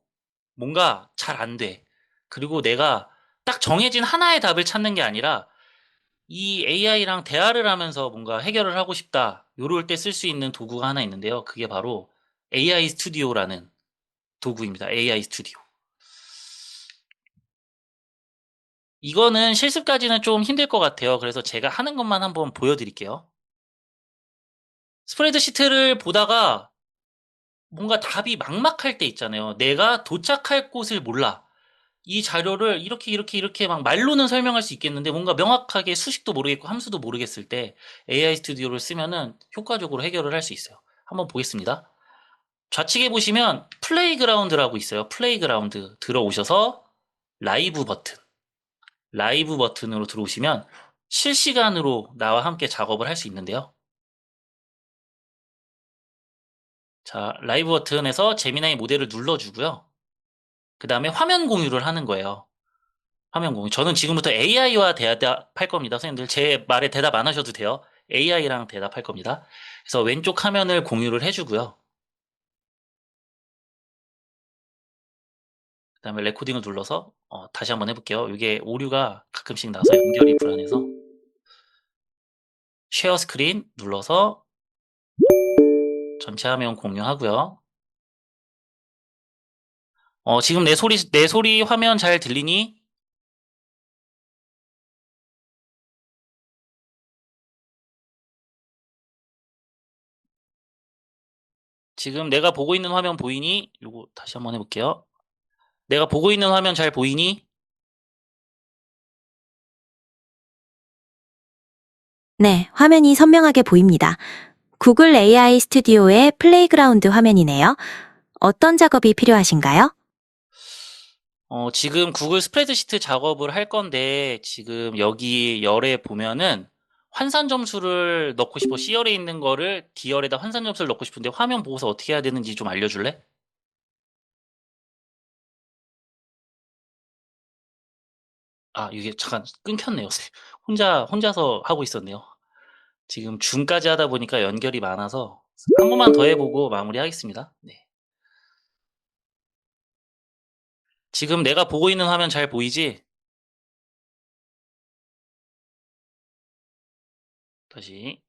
뭔가 잘 안 돼. 그리고 내가 딱 정해진 하나의 답을 찾는 게 아니라 이 AI랑 대화를 하면서 뭔가 해결을 하고 싶다. 요럴 때 쓸 수 있는 도구가 하나 있는데요. 그게 바로 AI 스튜디오라는 도구입니다. AI 스튜디오. 이거는 실습까지는 좀 힘들 것 같아요. 그래서 제가 하는 것만 한번 보여드릴게요. 스프레드시트를 보다가 뭔가 답이 막막할 때 있잖아요. 내가 도착할 곳을 몰라. 이 자료를 이렇게 막 말로는 설명할 수 있겠는데 뭔가 명확하게 수식도 모르겠고 함수도 모르겠을 때 AI 스튜디오를 쓰면은 효과적으로 해결을 할 수 있어요. 한번 보겠습니다. 좌측에 보시면 플레이그라운드라고 있어요. 플레이그라운드 들어오셔서 라이브 버튼. 라이브 버튼으로 들어오시면 실시간으로 나와 함께 작업을 할 수 있는데요. 자, 라이브 버튼에서 제미나이 모델을 눌러주고요. 그 다음에 화면 공유를 하는 거예요. 화면 공유. 저는 지금부터 AI와 대답할 겁니다. 선생님들 제 말에 대답 안 하셔도 돼요. AI랑 대답할 겁니다. 그래서 왼쪽 화면을 공유를 해주고요. 그 다음에 레코딩을 눌러서 다시 한번 해볼게요. 이게 오류가 가끔씩 나서 연결이 불안해서 쉐어 스크린 눌러서 전체 화면 공유하고요. 지금 내 소리 화면 잘 들리니? 지금 내가 보고 있는 화면 보이니? 요거 다시 한번 해볼게요. 내가 보고 있는 화면 잘 보이니? 네, 화면이 선명하게 보입니다. 구글 AI 스튜디오의 플레이그라운드 화면이네요. 어떤 작업이 필요하신가요? 지금 구글 스프레드시트 작업을 할 건데, 지금 여기 열에 보면은 환산 점수를 넣고 싶어. C열에 있는 거를 D열에다 환산 점수를 넣고 싶은데 화면 보고서 어떻게 해야 되는지 좀 알려줄래? 이게 잠깐 끊겼네요. 혼자서 하고 있었네요. 지금 줌까지 하다 보니까 연결이 많아서 한 번만 더 해보고 마무리하겠습니다. 네. 지금 내가 보고 있는 화면 잘 보이지? 다시.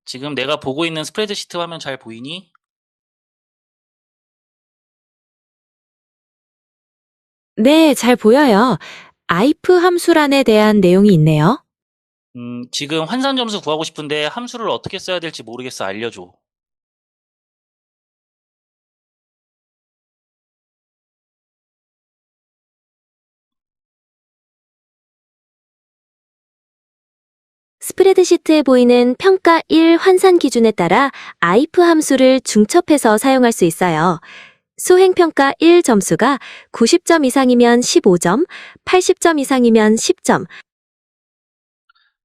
지금 내가 보고 있는 스프레드시트 화면 잘 보이니? 네, 잘 보여요. 아이프 함수란에 대한 내용이 있네요. 지금 환산 점수 구하고 싶은데 함수를 어떻게 써야 될지 모르겠어. 알려줘. 스프레드시트에 보이는 평가 1 환산 기준에 따라 아이프 함수를 중첩해서 사용할 수 있어요. 수행평가 1 점수가 90점 이상이면 15점, 80점 이상이면 10점,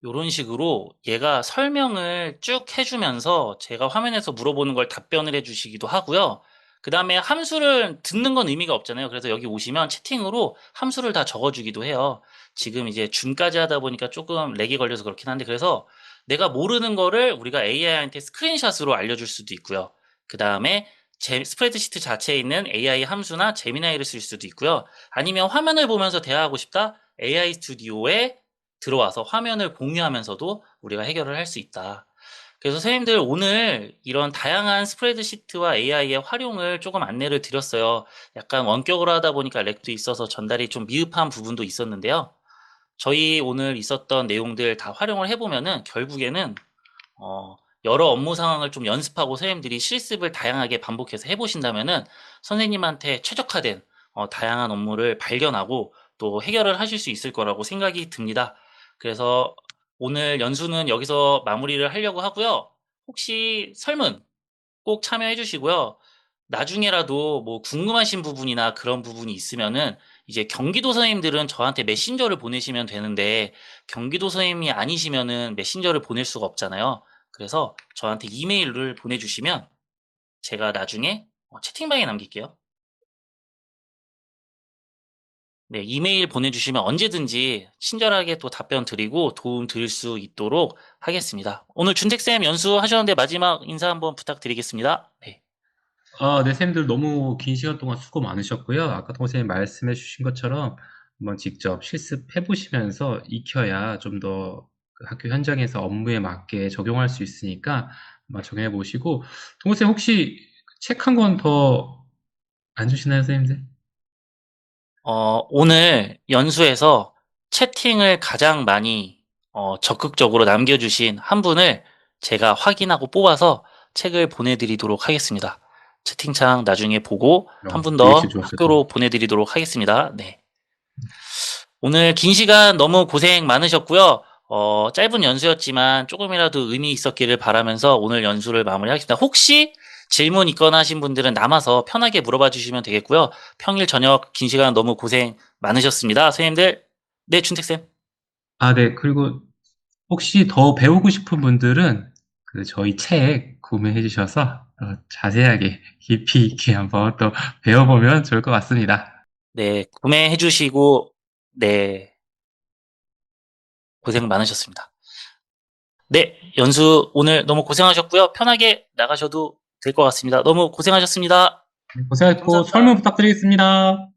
요런 식으로 얘가 설명을 쭉 해주면서 제가 화면에서 물어보는 걸 답변을 해주시기도 하고요. 그 다음에 함수를 듣는 건 의미가 없잖아요. 그래서 여기 오시면 채팅으로 함수를 다 적어주기도 해요. 지금 이제 줌까지 하다 보니까 조금 렉이 걸려서 그렇긴 한데 그래서 내가 모르는 거를 우리가 AI한테 스크린샷으로 알려줄 수도 있고요. 그 다음에 스프레드시트 자체에 있는 AI 함수나 제미나이를 쓸 수도 있고요. 아니면 화면을 보면서 대화하고 싶다. AI 스튜디오에 들어와서 화면을 공유하면서도 우리가 해결을 할 수 있다. 그래서 선생님들 오늘 이런 다양한 스프레드시트와 AI의 활용을 조금 안내를 드렸어요. 약간 원격으로 하다 보니까 렉도 있어서 전달이 좀 미흡한 부분도 있었는데요. 저희 오늘 있었던 내용들 다 활용을 해보면은 결국에는 여러 업무 상황을 좀 연습하고 선생님들이 실습을 다양하게 반복해서 해보신다면은 선생님한테 최적화된 다양한 업무를 발견하고 또 해결을 하실 수 있을 거라고 생각이 듭니다. 그래서 오늘 연수는 여기서 마무리를 하려고 하고요. 혹시 설문 꼭 참여해 주시고요. 나중에라도 뭐 궁금하신 부분이나 그런 부분이 있으면은 이제 경기도 선생님들은 저한테 메신저를 보내시면 되는데 경기도 선생님이 아니시면은 메신저를 보낼 수가 없잖아요. 그래서 저한테 이메일을 보내주시면 제가 나중에 채팅방에 남길게요. 네, 이메일 보내주시면 언제든지 친절하게 또 답변 드리고 도움 드릴 수 있도록 하겠습니다. 오늘 준택쌤 연수하셨는데 마지막 인사 한번 부탁드리겠습니다. 네. 네, 선생님들 너무 긴 시간 동안 수고 많으셨고요. 아까 선생님 말씀해 주신 것처럼 한번 직접 실습해 보시면서 익혀야 좀 더 그 학교 현장에서 업무에 맞게 적용할 수 있으니까 한번 적용해 보시고, 동호쌤 혹시 책 한 권 더 안 주시나요, 선생님들? 오늘 연수에서 채팅을 가장 많이 적극적으로 남겨주신 한 분을 제가 확인하고 뽑아서 책을 보내드리도록 하겠습니다. 채팅창 나중에 보고 한 분 되게 더 좋았을 것 학교로 보내드리도록 하겠습니다. 네. 오늘 긴 시간 너무 고생 많으셨고요. 짧은 연수였지만 조금이라도 의미 있었기를 바라면서 오늘 연수를 마무리하겠습니다. 혹시 질문 있거나 하신 분들은 남아서 편하게 물어봐 주시면 되겠고요. 평일 저녁 긴 시간 너무 고생 많으셨습니다. 선생님들, 네, 춘택쌤. 네. 그리고 혹시 더 배우고 싶은 분들은 그 저희 책 구매해 주셔서 자세하게 깊이 있게 한번 또 배워보면 좋을 것 같습니다. 네, 구매해 주시고, 네, 고생 많으셨습니다. 네, 연수 오늘 너무 고생하셨고요. 편하게 나가셔도 될 것 같습니다. 너무 고생하셨습니다. 고생하셨고 감사합니다. 설문 부탁드리겠습니다.